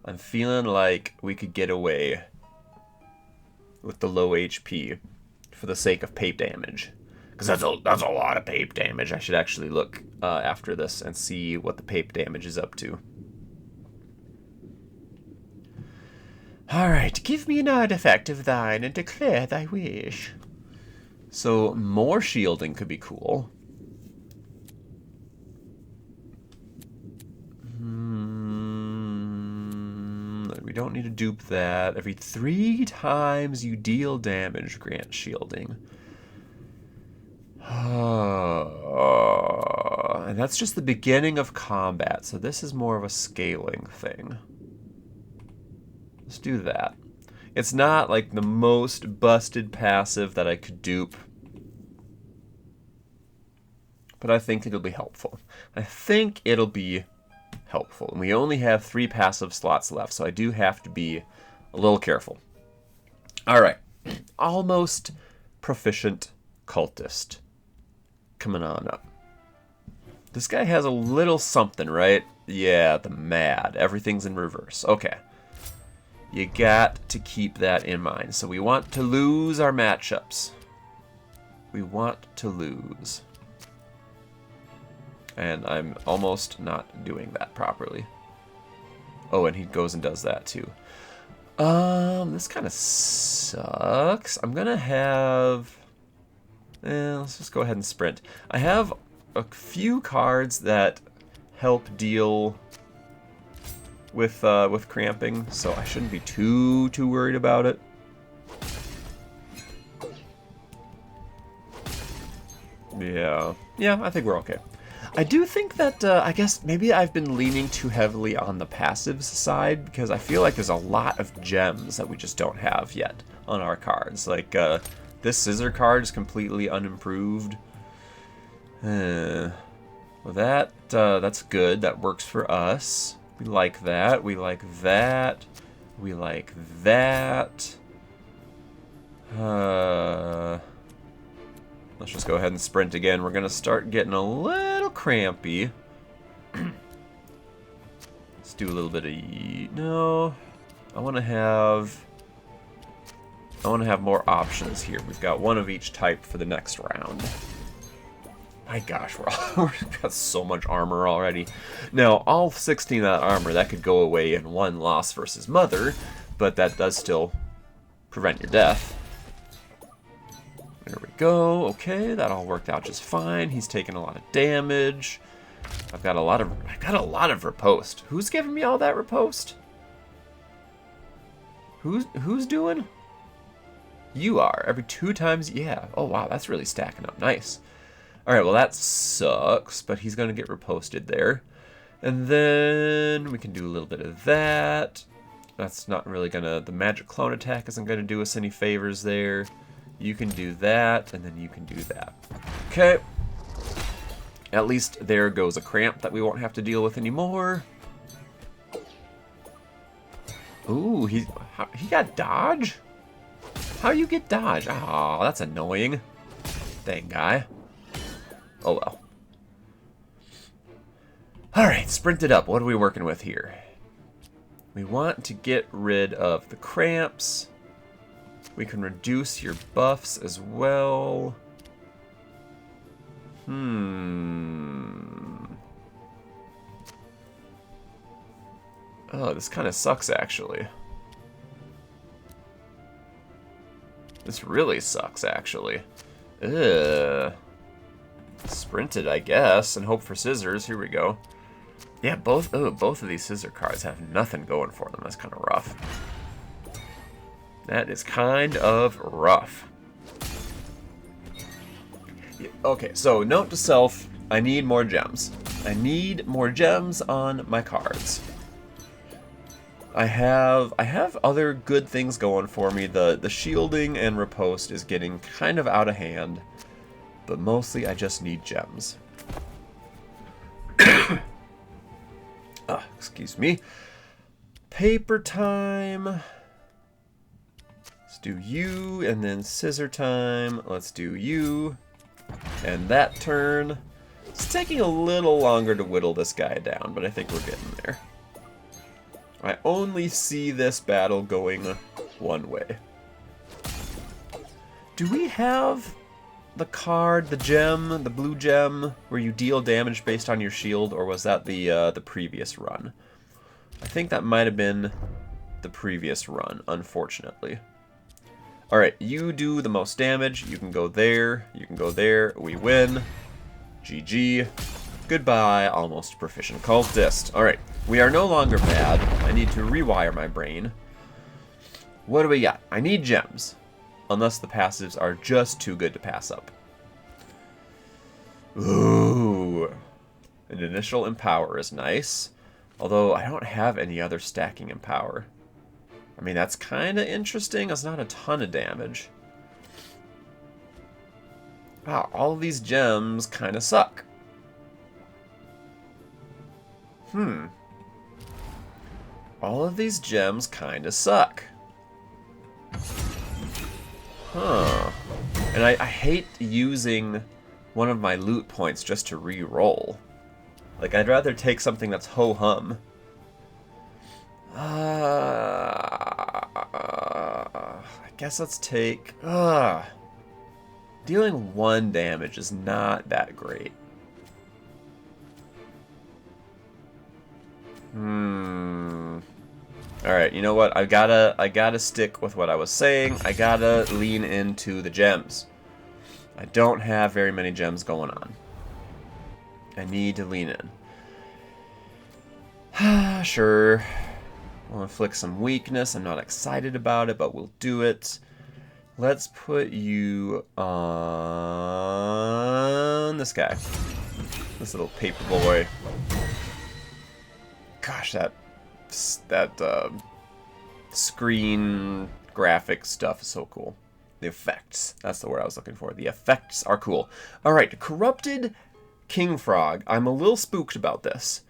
I'm feeling like we could get away with the low HP for the sake of pape damage. Because that's a lot of pape damage. I should actually look after this and see what the pape damage is up to. Alright, give me an artifact of thine and declare thy wish. So, more shielding could be cool. We don't need to dupe that. Every 3 times you deal damage, grant shielding. And that's just the beginning of combat, so this is more of a scaling thing. Let's do that. It's not like the most busted passive that I could dupe, but I think it'll be helpful. I think it'll be helpful. And we only have 3 passive slots left, so I do have to be a little careful. Alright. Almost proficient cultist. Coming on up. This guy has a little something, right? Yeah, the mad. Everything's in reverse. Okay. You got to keep that in mind. So we want to lose our matchups. We want to lose. And I'm almost not doing that properly. Oh, and he goes and does that too. This kind of sucks. I'm gonna have... let's just go ahead and sprint. I have a few cards that help deal with cramping, so I shouldn't be too worried about it. Yeah, I think we're okay. I do think that, I guess maybe I've been leaning too heavily on the passives side, because I feel like there's a lot of gems that we just don't have yet on our cards. Like, this scissor card is completely unimproved. Well, that's good. That works for us. We like that. We like that. We like that. Let's just go ahead and sprint again. We're going to start getting a little crampy. Let's do a little bit of... No. I want to have more options here. We've got one of each type for the next round. My gosh, we've got so much armor already. Now, all 16 of that armor, that could go away in one loss versus Mother, but that does still prevent your death. There we go. Okay, that all worked out just fine. He's taking a lot of damage. I got a lot of riposte. Who's giving me all that riposte? Who's doing? You are. Every 2 times, yeah. Oh wow, that's really stacking up. Nice. Alright, well that sucks, but he's gonna get riposted there. And then we can do a little bit of that. That's not really gonna... The magic clone attack isn't gonna do us any favors there. You can do that, and then you can do that. Okay. At least there goes a cramp that we won't have to deal with anymore. Ooh, he got dodge? How you get dodge? Oh, that's annoying. Dang guy. Oh well. Alright, sprint it up. What are we working with here? We want to get rid of the cramps. We can reduce your buffs as well. Oh, this kind of sucks, actually. This really sucks, actually. Ugh. sprint it, I guess, and hope for scissors. Here we go. Yeah, both of these scissor cards have nothing going for them. That's kind of rough. That is kind of rough. Yeah, okay, so note to self, I need more gems. I need more gems on my cards. I have other good things going for me. The shielding and riposte is getting kind of out of hand, but mostly I just need gems. Excuse me. Paper time. Let's do you, and then scissor time. Let's do you. And that turn. It's taking a little longer to whittle this guy down, but I think we're getting there. I only see this battle going one way. Do we have the card, the gem, the blue gem, where you deal damage based on your shield, or was that the previous run? I think that might have been the previous run, unfortunately. Alright, you do the most damage. You can go there. You can go there. We win. GG. Goodbye, almost proficient cultist. Alright, we are no longer bad. I need to rewire my brain. What do we got? I need gems. Unless the passives are just too good to pass up. Ooh. An initial empower is nice. Although I don't have any other stacking empower. I mean, that's kind of interesting. It's not a ton of damage. Wow, all of these gems kind of suck. All of these gems kind of suck. Huh. And I hate using one of my loot points just to re-roll. Like, I'd rather take something that's ho-hum. I guess let's take... Dealing 1 damage is not that great. Alright, you know what? I gotta stick with what I was saying. I gotta lean into the gems. I don't have very many gems going on. I need to lean in. Sure. We'll inflict some weakness. I'm not excited about it, but we'll do it. Let's put you on this guy. This little paper boy. Gosh, that screen graphic stuff is so cool. The effects. That's the word I was looking for. The effects are cool. Alright, Corrupted King Frog. I'm a little spooked about this.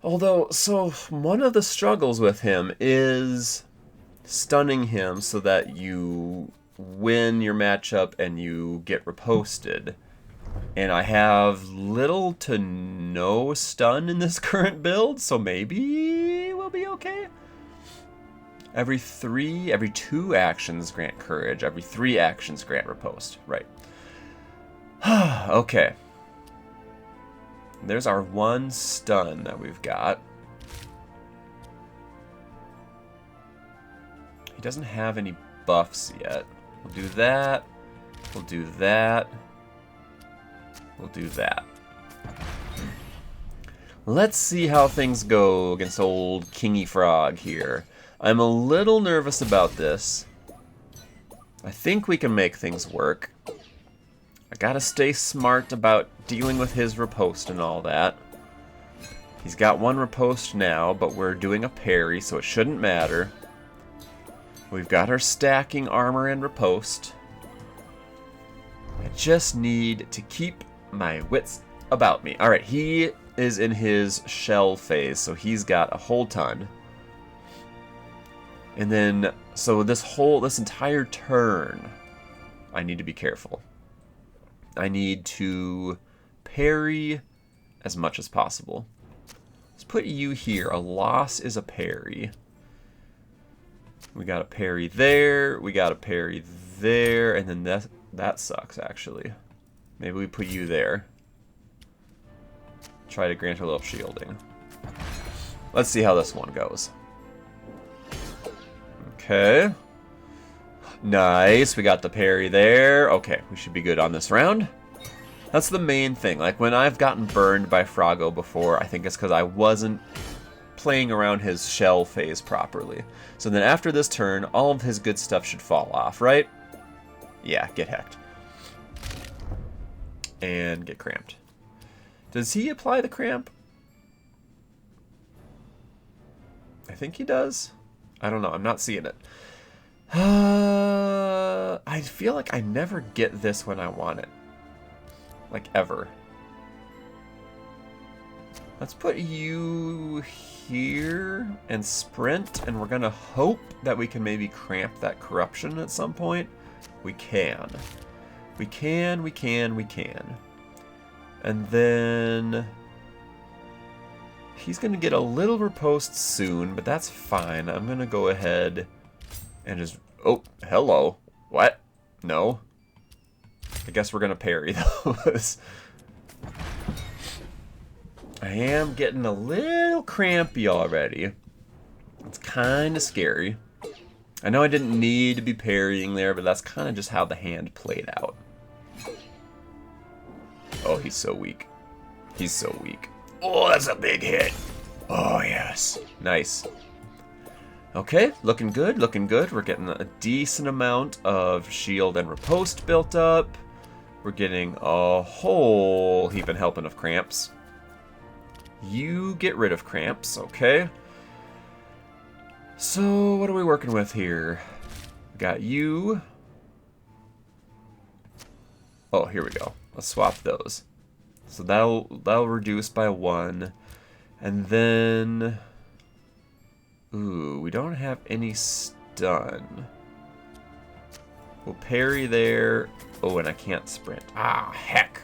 Although, so one of the struggles with him is stunning him so that you win your matchup and you get riposted. And I have little to no stun in this current build, so maybe we'll be okay. Every 2 actions grant courage. Every 3 actions grant riposte. Right. Okay. There's our 1 stun that we've got. He doesn't have any buffs yet. We'll do that. We'll do that. We'll do that. Let's see how things go against old Kingy Frog here. I'm a little nervous about this. I think we can make things work. I gotta stay smart about dealing with his riposte and all that. He's got 1 riposte now, but we're doing a parry, so it shouldn't matter. We've got our stacking armor and riposte. I just need to keep my wits about me. Alright, he is in his shell phase, so he's got a whole ton. And then, so this entire turn, I need to be careful. I need to parry as much as possible. Let's put you here. A loss is a parry. We got a parry there. We got a parry there. And then that sucks, actually. Maybe we put you there. Try to grant a little shielding. Let's see how this one goes. Okay. Nice. We got the parry there. Okay, we should be good on this round. That's the main thing. Like, when I've gotten burned by Froggo before, I think it's because I wasn't playing around his shell phase properly. So then after this turn, all of his good stuff should fall off, right? Yeah, get hecked. And get cramped. Does he apply the cramp? I think he does. I don't know. I'm not seeing it. I feel like I never get this when I want it. Like, ever. Let's put you here and sprint, and we're gonna hope that we can maybe cramp that corruption at some point. We can. We can. And then he's gonna get a little riposte soon, but that's fine. I'm gonna go ahead and just... Oh, hello. What? No. I guess we're gonna parry those. I am getting a little crampy already. It's kind of scary. I know I didn't need to be parrying there, but that's kind of just how the hand played out. Oh, he's so weak. He's so weak. Oh, that's a big hit. Oh, yes. Nice. Okay, looking good, looking good. We're getting a decent amount of shield and riposte built up. We're getting a whole heap and helping of cramps. You get rid of cramps, okay. So, what are we working with here? We got you. Oh, here we go. Let's swap those. So that'll reduce by 1. And then... Ooh, we don't have any stun. We'll parry there. Oh, and I can't sprint. Ah, heck.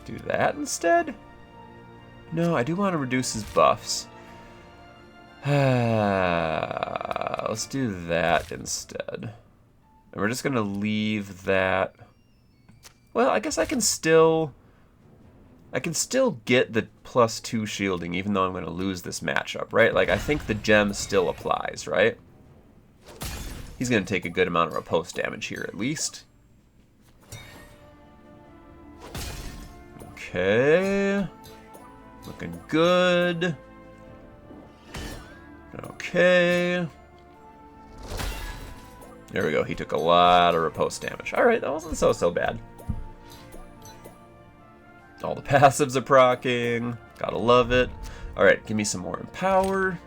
Do that instead? No, I do want to reduce his buffs. Let's do that instead. And we're just going to leave that... Well, I guess I can still get the +2 shielding even though I'm going to lose this matchup, right? Like, I think the gem still applies, right? He's going to take a good amount of riposte damage here, at least. Okay. Looking good. Okay. There we go. He took a lot of riposte damage. Alright, that wasn't so bad. All the passives are proccing. Gotta love it. Alright, give me some more empower.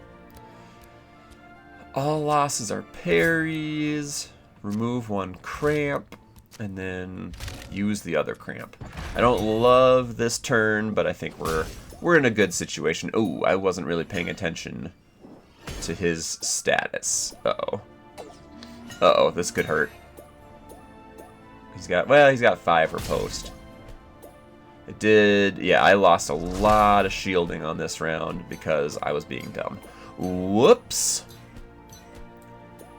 All losses are parries. Remove 1 cramp. And then use the other cramp. I don't love this turn, but I think we're in a good situation. Ooh, I wasn't really paying attention to his status. Uh-oh. Uh-oh, this could hurt. He's got 5 riposte. It did, yeah, I lost a lot of shielding on this round because I was being dumb. Whoops.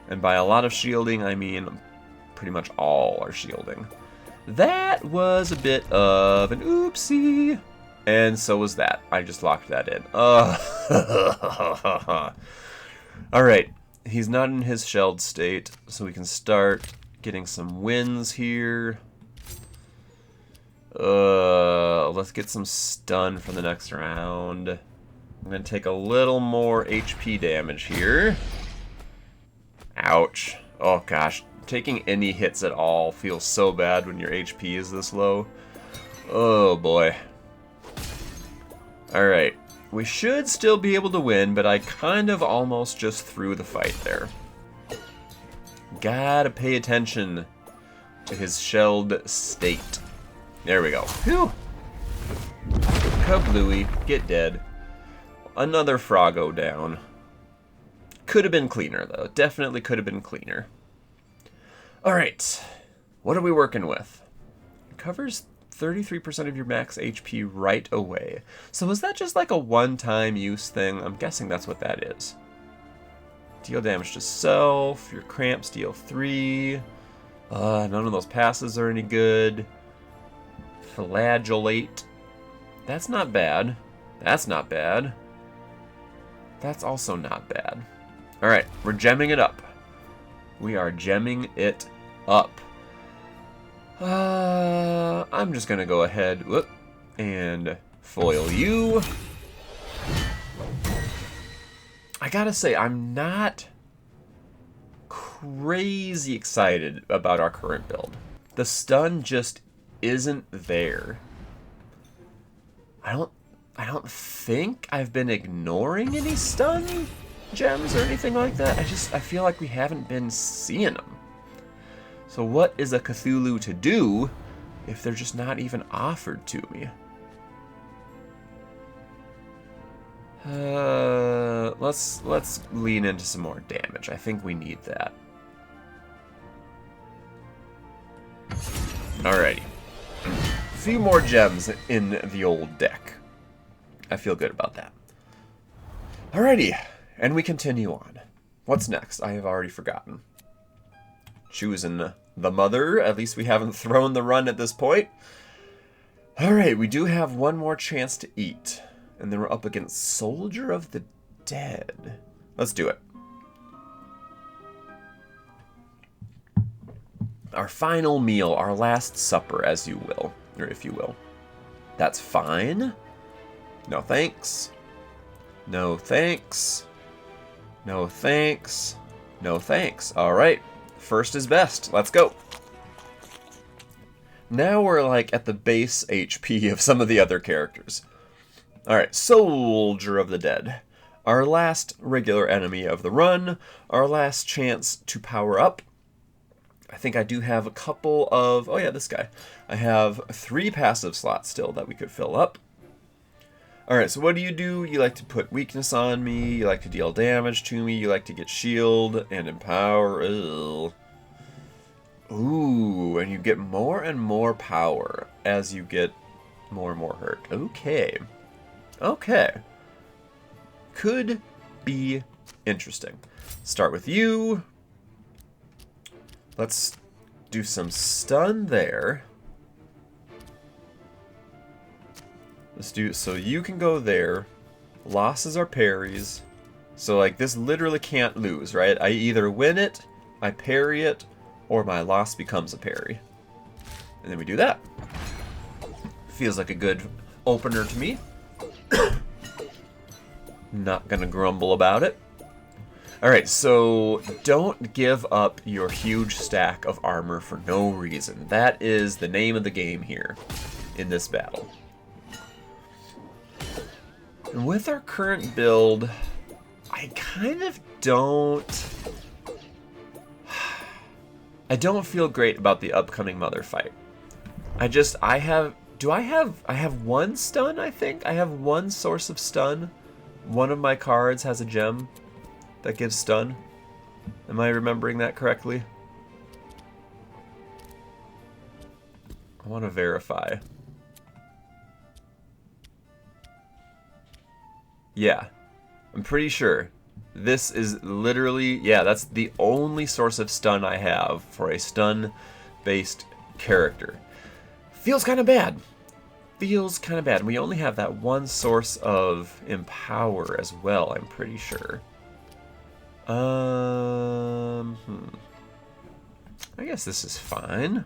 And by a lot of shielding, I mean pretty much all our shielding. That was a bit of an oopsie. And so was that. I just locked that in. Alright. He's not in his shelled state, so we can start getting some wins here. Let's get some stun for the next round. I'm going to take a little more HP damage here. Ouch. Oh gosh. Taking any hits at all feels so bad when your HP is this low. Oh boy. Alright. We should still be able to win, but I kind of almost just threw the fight there. Gotta pay attention to his shelled state. There we go. Phew! Kablooey, get dead. Another Froggo down. Could have been cleaner, though. Definitely could have been cleaner. Alright. What are we working with? It covers 33% of your max HP right away. So is that just like a one-time use thing? I'm guessing that's what that is. Deal damage to self. Your cramps deal 3. None of those passes are any good. Flagellate. That's not bad. That's not bad. That's also not bad. Alright, we're gemming it up. We are gemming it up. I'm just gonna go ahead and foil you. I gotta say, I'm not crazy excited about our current build. The stun just isn't there. I don't think I've been ignoring any stun gems or anything like that. I feel like we haven't been seeing them. So what is a Cthulhu to do if they're just not even offered to me? Let's lean into some more damage. I think we need that. Alrighty. A few more gems in the old deck. I feel good about that. Alrighty, and we continue on. What's next? I have already forgotten. Choosing the mother. At least we haven't thrown the run at this point. Alright, we do have one more chance to eat. And then we're up against Soldier of the Dead. Let's do it. Our final meal, our last supper, as you will. Or if you will. That's fine. No thanks. No thanks. No thanks. No thanks. Alright. First is best. Let's go. Now we're like at the base HP of some of the other characters. Alright, Soldier of the Dead. Our last regular enemy of the run. Our last chance to power up. I think I do have a couple of... Oh yeah, this guy. I have 3 passive slots still that we could fill up. Alright, so what do? You like to put weakness on me. You like to deal damage to me. You like to get shield and empower. Ugh. Ooh, and you get more and more power as you get more and more hurt. Okay. Okay. Could be interesting. Start with you. Let's do some stun there. Let's do so you can go there. Losses are parries. So like this literally can't lose, right? I either win it, I parry it, or my loss becomes a parry. And then we do that. Feels like a good opener to me. Not gonna grumble about it. Alright, so don't give up your huge stack of armor for no reason. That is the name of the game here in this battle. And with our current build, I kind of don't... I don't feel great about the upcoming Mother fight. I have one stun, I think? I have one source of stun. One of my cards has a gem that gives stun. Am I remembering that correctly? I want to verify. Yeah, I'm pretty sure. This is literally, yeah, that's the only source of stun I have for a stun-based character. Feels kind of bad. Feels kind of bad. We only have that one source of empower as well, I'm pretty sure. I guess this is fine.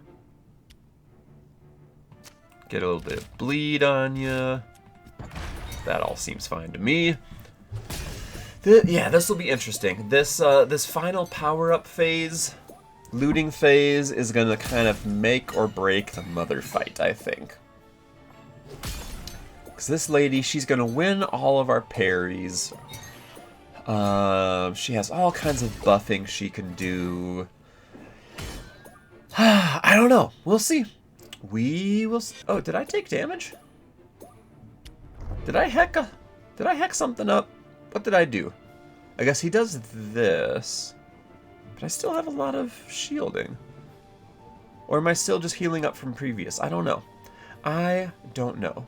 Get a little bit of bleed on you. That all seems fine to me. Yeah, this will be interesting. This final power-up phase, looting phase, is going to kind of make or break the Mother fight, I think. Because this lady, she's going to win all of our parries. She has all kinds of buffing she can do. I don't know. We'll see. We will see. Oh, did I take damage? Did I heck something up? What did I do? I guess he does this. But I still have a lot of shielding. Or am I still just healing up from previous? I don't know. I don't know.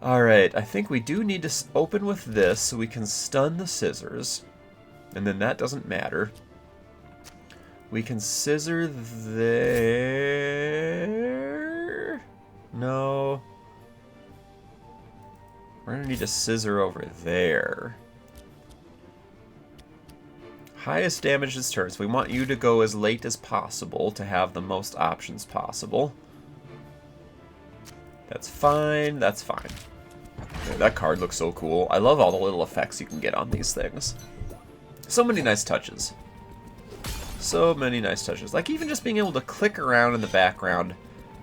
Alright, I think we do need to open with this so we can stun the scissors. And then that doesn't matter. We can scissor there. No. We're gonna need a scissor over there. Highest damage this turn, so we want you to go as late as possible to have the most options possible. That's fine, that's fine. Okay, that card looks so cool. I love all the little effects you can get on these things. So many nice touches. So many nice touches. Like even just being able to click around in the background,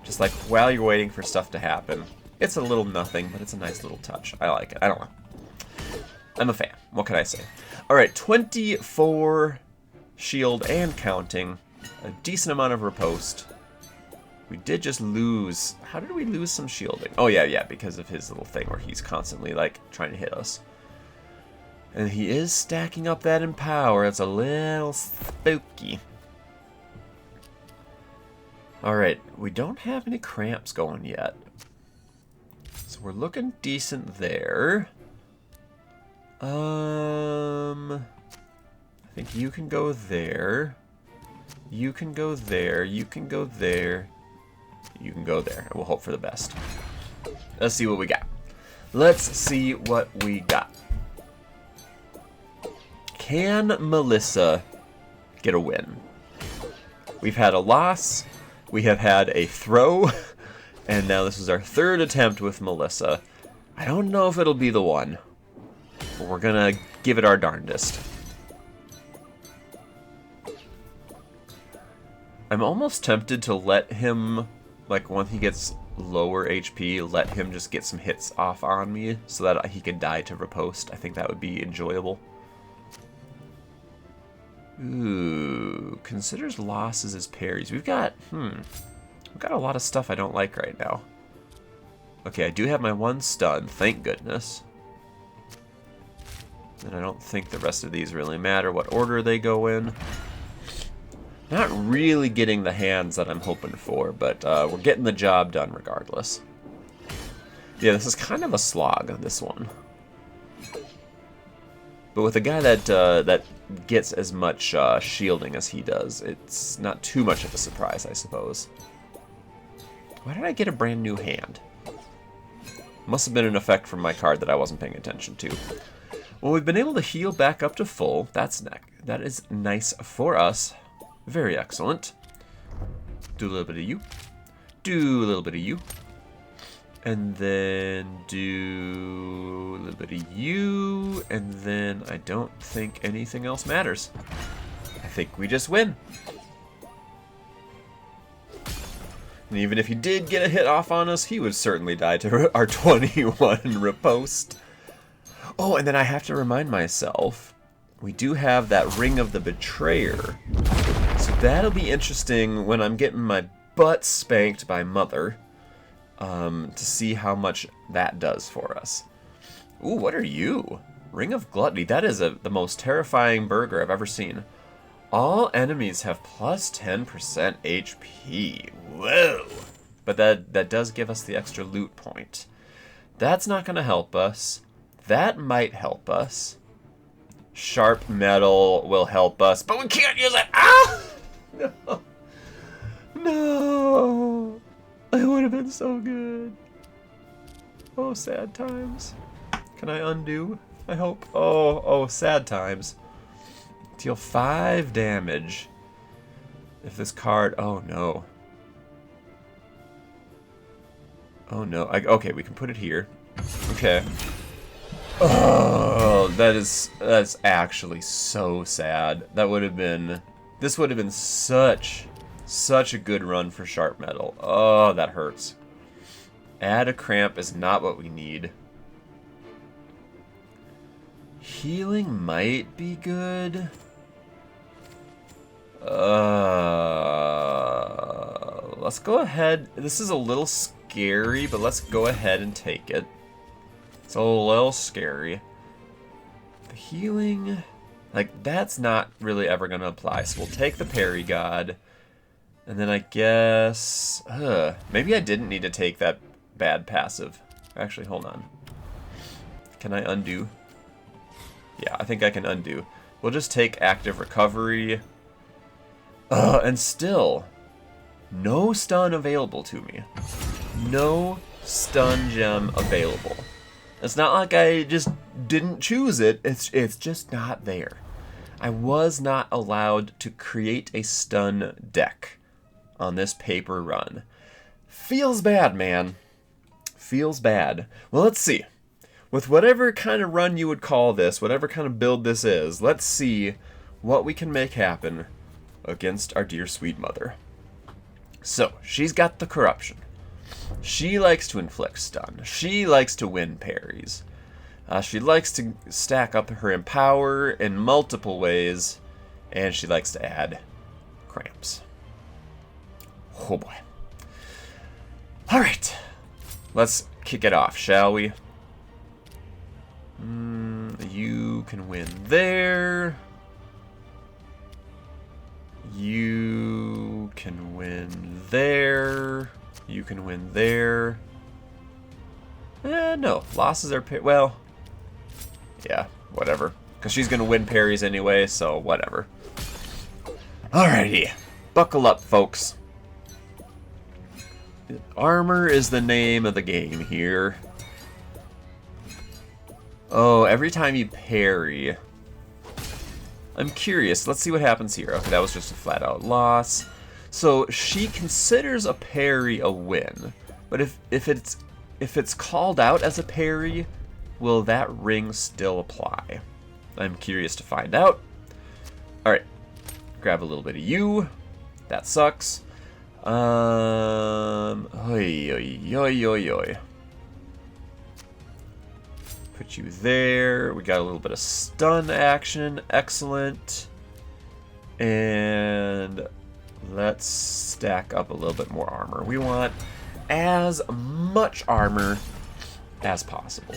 just like while you're waiting for stuff to happen. It's a little nothing, but it's a nice little touch. I like it. I don't know. I'm a fan. What can I say? Alright, 24 shield and counting. A decent amount of riposte. We did just lose. How did we lose some shielding? Oh, yeah, because of his little thing where he's constantly, like, trying to hit us. And he is stacking up that in power. It's a little spooky. Alright, we don't have any cramps going yet. So we're looking decent there. I think you can go there. You can go there. You can go there. You can go there. And we'll hope for the best. Let's see what we got. Let's see what we got. Can Melissa get a win? We've had a loss. We have had a throw. And now this is our third attempt with Melissa. I don't know if it'll be the one. But we're gonna give it our darndest. I'm almost tempted to let him, like when he gets lower HP, let him just get some hits off on me so that he can die to riposte. I think that would be enjoyable. Ooh, considers losses as parries. We've got a lot of stuff I don't like right now. Okay, I do have my one stun, thank goodness. And I don't think the rest of these really matter what order they go in. Not really getting the hands that I'm hoping for, but we're getting the job done regardless. Yeah, this is kind of a slog, this one. But with a guy that gets as much shielding as he does, it's not too much of a surprise, I suppose. Why did I get a brand new hand? Must have been an effect from my card that I wasn't paying attention to. Well, we've been able to heal back up to full. That is nice for us. Very excellent. Do a little bit of you. Do a little bit of you. And then do a little bit of you. And then I don't think anything else matters. I think we just win. And even if he did get a hit off on us, he would certainly die to our 21 riposte. Oh, and then I have to remind myself, we do have that Ring of the Betrayer. So that'll be interesting when I'm getting my butt spanked by Mother, to see how much that does for us. Ooh, what are you? Ring of Gluttony. That is the most terrifying burger I've ever seen. All enemies have plus 10% HP. Whoa! But that does give us the extra loot point. That's not going to help us. That might help us. Sharp metal will help us, but we can't use it. Ah! No. No. It would have been so good. Oh, sad times. Can I undo? I hope. Oh, sad times. Deal 5 damage. If this card... Oh, no. Oh, no. Okay, we can put it here. Okay. Oh, that's actually so sad. That would have been... This would have been such a good run for Sharp Metal. Oh, that hurts. Add a cramp is not what we need. Healing might be good. Let's go ahead. This is a little scary, but let's go ahead and take it. It's a little scary. The healing, like, that's not really ever going to apply. So we'll take the Parry God. And then I guess... maybe I didn't need to take that bad passive. Actually, hold on. Can I undo? Yeah, I think I can undo. We'll just take active recovery. And still, no stun available to me. No stun gem available. It's not like I just didn't choose it. It's just not there. I was not allowed to create a stun deck on this paper run. Feels bad, man. Feels bad. Well, let's see. With whatever kind of run you would call this, whatever kind of build this is, let's see what we can make happen against our dear sweet mother. So, she's got the corruption. She likes to inflict stun. She likes to win parries. She likes to stack up her empower in multiple ways, and she likes to add cramps. Oh boy. Alright, let's kick it off, shall we? You can win there. You can win there. You can win there. No, losses are well, yeah, whatever. Because she's going to win parries anyway, so whatever. Alrighty, buckle up, folks. Armor is the name of the game here. Oh, every time you parry. I'm curious. Let's see what happens here. Okay, that was just a flat-out loss. So she considers a parry a win, but if it's called out as a parry, will that ring still apply? I'm curious to find out. All right, grab a little bit of you. That sucks. Oi, oi, oi, oi, oi. Put you there. We got a little bit of stun action. Excellent. And let's stack up a little bit more armor. We want as much armor as possible.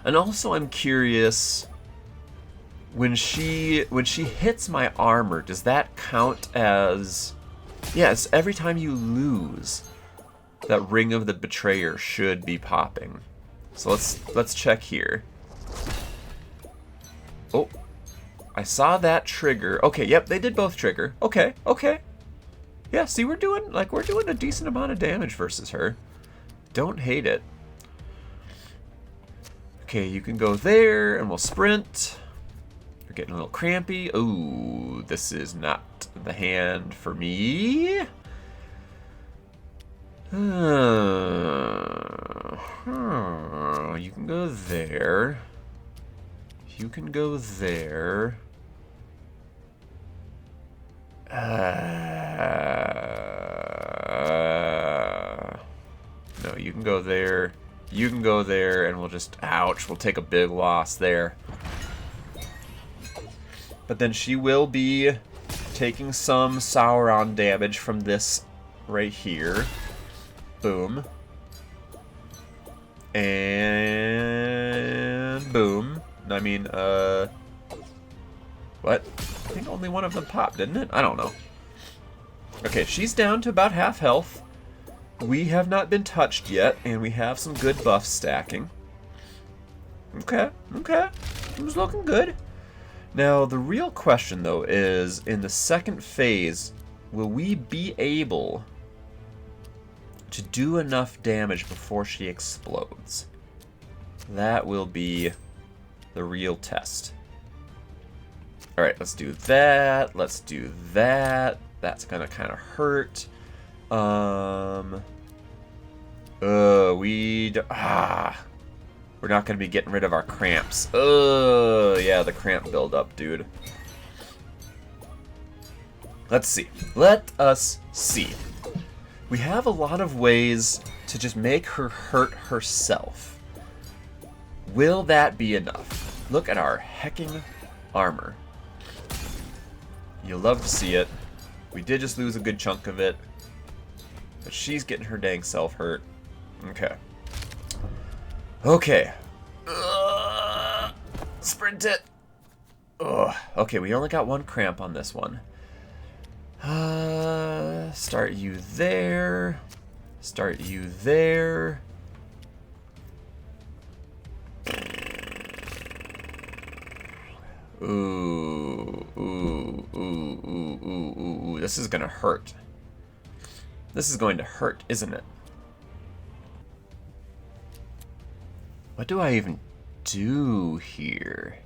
And also I'm curious, when she hits my armor, does that count as... Yes, every time you lose, that Ring of the Betrayer should be popping. So let's check here. Oh, I saw that trigger. Okay, yep, they did both trigger. Okay, okay. Yeah, see, we're doing a decent amount of damage versus her. Don't hate it. Okay, you can go there, and we'll sprint. You're getting a little crampy. Ooh, this is not the hand for me. You can go there. You can go there. No, you can go there. You can go there, and we'll just... Ouch, we'll take a big loss there. But then she will be taking some Sauron damage from this right here. Boom. And boom. I mean, what? I think only one of them popped, didn't it? I don't know. Okay, she's down to about half health. We have not been touched yet, and we have some good buffs stacking. Okay, okay. It was looking good. Now, the real question, though, is in the second phase, will we be able to do enough damage before she explodes? That will be the real test. Alright, let's do that. Let's do that. That's gonna kind of hurt. We're not gonna be getting rid of our cramps. Yeah, the cramp buildup, dude. Let's see. Let us see. We have a lot of ways to just make her hurt herself. Will that be enough? Look at our hecking armor. You'll love to see it. We did just lose a good chunk of it. But she's getting her dang self hurt. Okay. Okay. Sprint it. Okay, we only got one cramp on this one. Start you there. Start you there. Ooh, ooh, ooh, ooh, ooh, ooh. This is gonna hurt. This is going to hurt, isn't it? What do I even do here?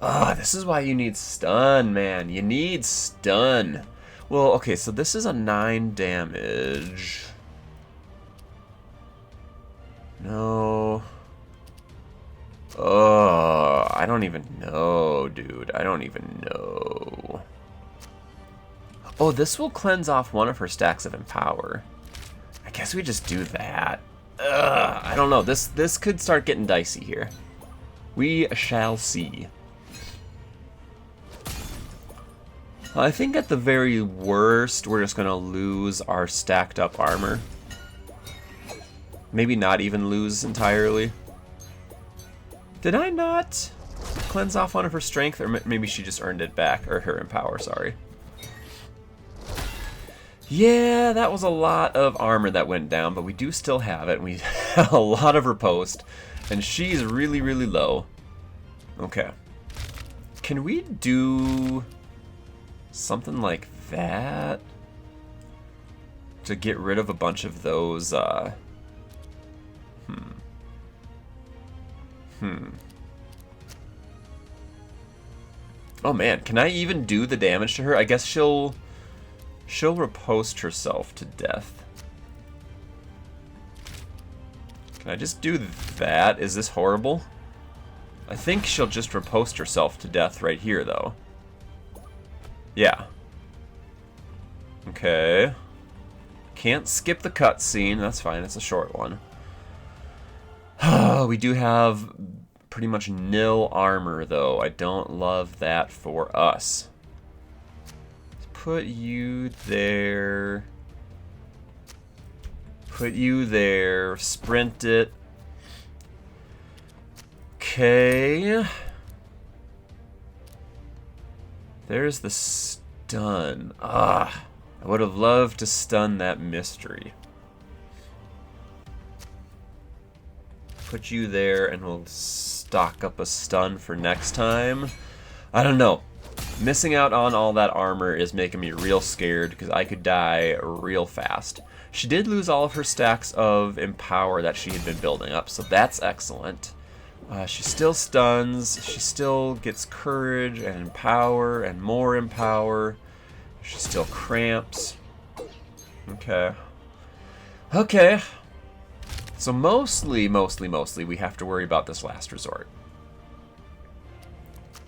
Ah, this is why you need stun, man. You need stun. Well, okay, so this is a 9 damage. No. Oh, I don't even know, dude. I don't even know. Oh, this will cleanse off one of her stacks of Empower. I guess we just do that. I don't know. This could start getting dicey here. We shall see. I think at the very worst, we're just going to lose our stacked up armor. Maybe not even lose entirely. Did I not cleanse off one of her strength? Or maybe she just earned it back. Or her Empower, sorry. Yeah, that was a lot of armor that went down, but we do still have it. We have a lot of riposte, and she's really, really low. Okay. Can we do something like that to get rid of a bunch of those, Oh man, can I even do the damage to her? I guess she'll riposte herself to death. Can I just do that? Is this horrible? I think she'll just riposte herself to death right here, though. Yeah. Okay. Can't skip the cutscene. That's fine. It's a short one. We do have pretty much nil armor, though. I don't love that for us. Put you there. Put you there. Sprint it. Okay. There's the stun. Ah, I would have loved to stun that mystery. Put you there and we'll stock up a stun for next time. I don't know. Missing out on all that armor is making me real scared because I could die real fast. She did lose all of her stacks of Empower that she had been building up, so that's excellent. She still stuns, she still gets Courage and Empower and more Empower. She still cramps. Okay. Okay. So mostly we have to worry about this last resort.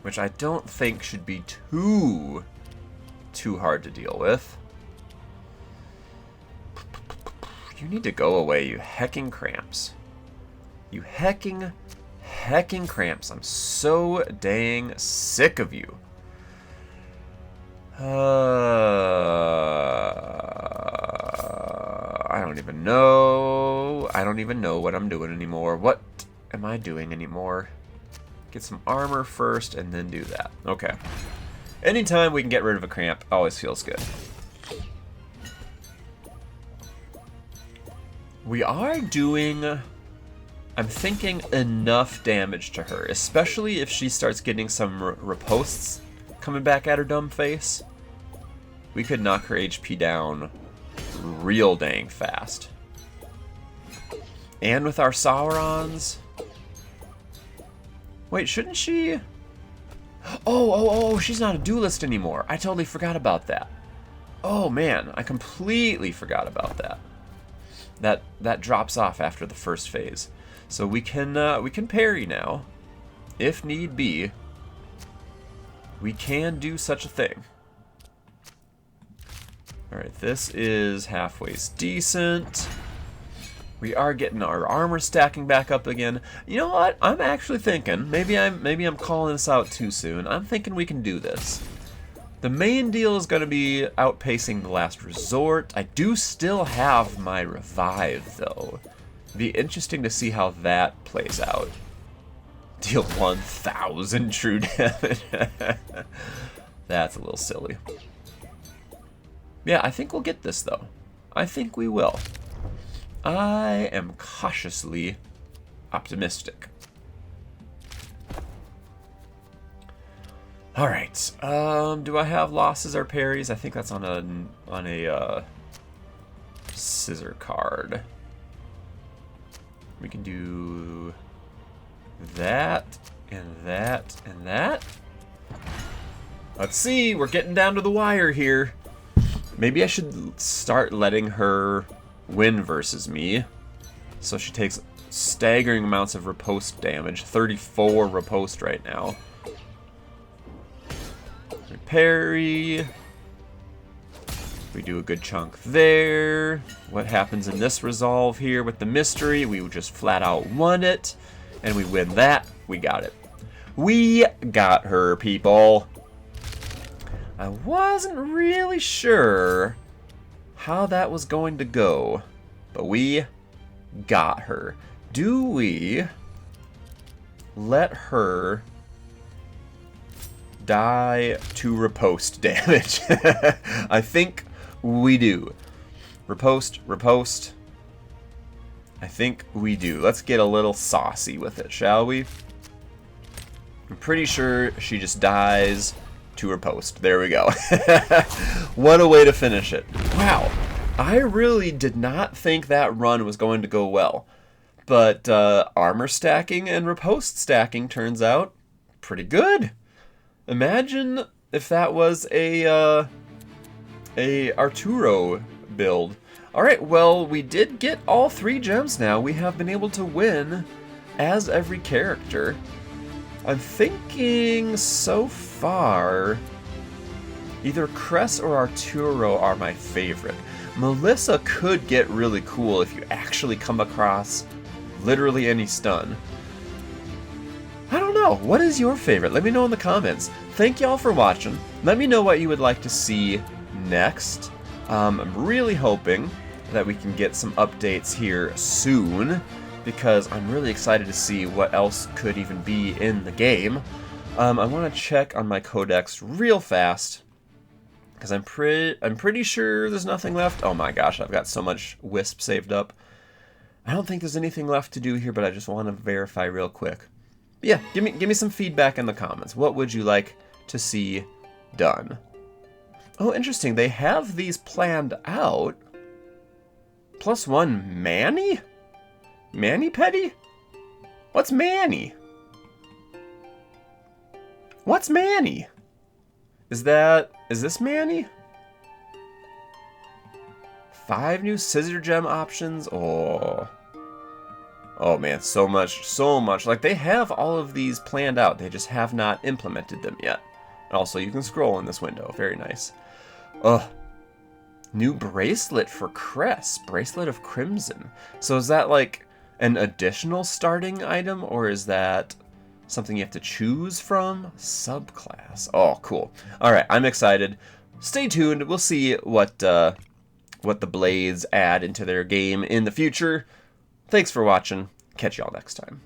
Which I don't think should be too hard to deal with. You need to go away, you hecking cramps. You hecking cramps. I'm so dang sick of you. I don't even know. I don't even know what I'm doing anymore. What am I doing anymore? Get some armor first and then do that. Okay. Anytime we can get rid of a cramp always feels good. We are doing, I'm thinking, enough damage to her, especially if she starts getting some ripostes coming back at her dumb face. We could knock her HP down real dang fast. And with our Saurons... Wait, shouldn't she... Oh, she's not a duelist anymore. I totally forgot about that. Oh man, I completely forgot about that. That drops off after the first phase. So we can parry now. If need be. We can do such a thing. Alright, this is halfway decent. We are getting our armor stacking back up again. You know what? I'm actually thinking, maybe I'm calling this out too soon. I'm thinking we can do this. The main deal is going to be outpacing the last resort. I do still have my revive, though. It'd be interesting to see how that plays out. Deal 1,000 true damage. That's a little silly. Yeah, I think we'll get this, though. I think we will. I am cautiously optimistic. All right. Do I have losses or parries? I think that's on a scissor card. We can do that, and that, and that. Let's see, we're getting down to the wire here. Maybe I should start letting her win versus me. So she takes staggering amounts of riposte damage. 34 riposte right now. Parry. We do a good chunk there. What happens in this resolve here with the mystery? We just flat out won it. And we win that. We got it. We got her, people. I wasn't really sure how that was going to go. But we got her. Do we let her die to riposte damage? I think we do. Riposte, riposte. I think we do. Let's get a little saucy with it, shall we? I'm pretty sure she just dies to riposte. There we go. What a way to finish it. Wow. I really did not think that run was going to go well. But armor stacking and riposte stacking turns out pretty good. Imagine if that was a Arturo build. Alright, well, we did get all 3 gems now. We have been able to win as every character. I'm thinking so far either Cress or Arturo are my favorite. Melissa could get really cool if you actually come across literally any stun. I don't know. What is your favorite? Let me know in the comments. Thank y'all for watching. Let me know what you would like to see next. I'm really hoping that we can get some updates here soon, because I'm really excited to see what else could even be in the game. I want to check on my codex real fast, because I'm pretty sure there's nothing left. Oh my gosh, I've got so much Wisp saved up. I don't think there's anything left to do here, but I just want to verify real quick. But yeah, give me some feedback in the comments. What would you like to see done? Oh, interesting. They have these planned out. +1 Manny? Manny Petty? What's Manny? What's Manny? Is this Manny? 5 new scissor gem options? Oh man, so much. Like, they have all of these planned out. They just have not implemented them yet. Also, you can scroll in this window. Very nice. Ugh. New bracelet for Cress. Bracelet of Crimson. So is that like an additional starting item, or is that something you have to choose from? Subclass. Oh, cool. Alright, I'm excited. Stay tuned. We'll see what the Blades add into their game in the future. Thanks for watching. Catch y'all next time.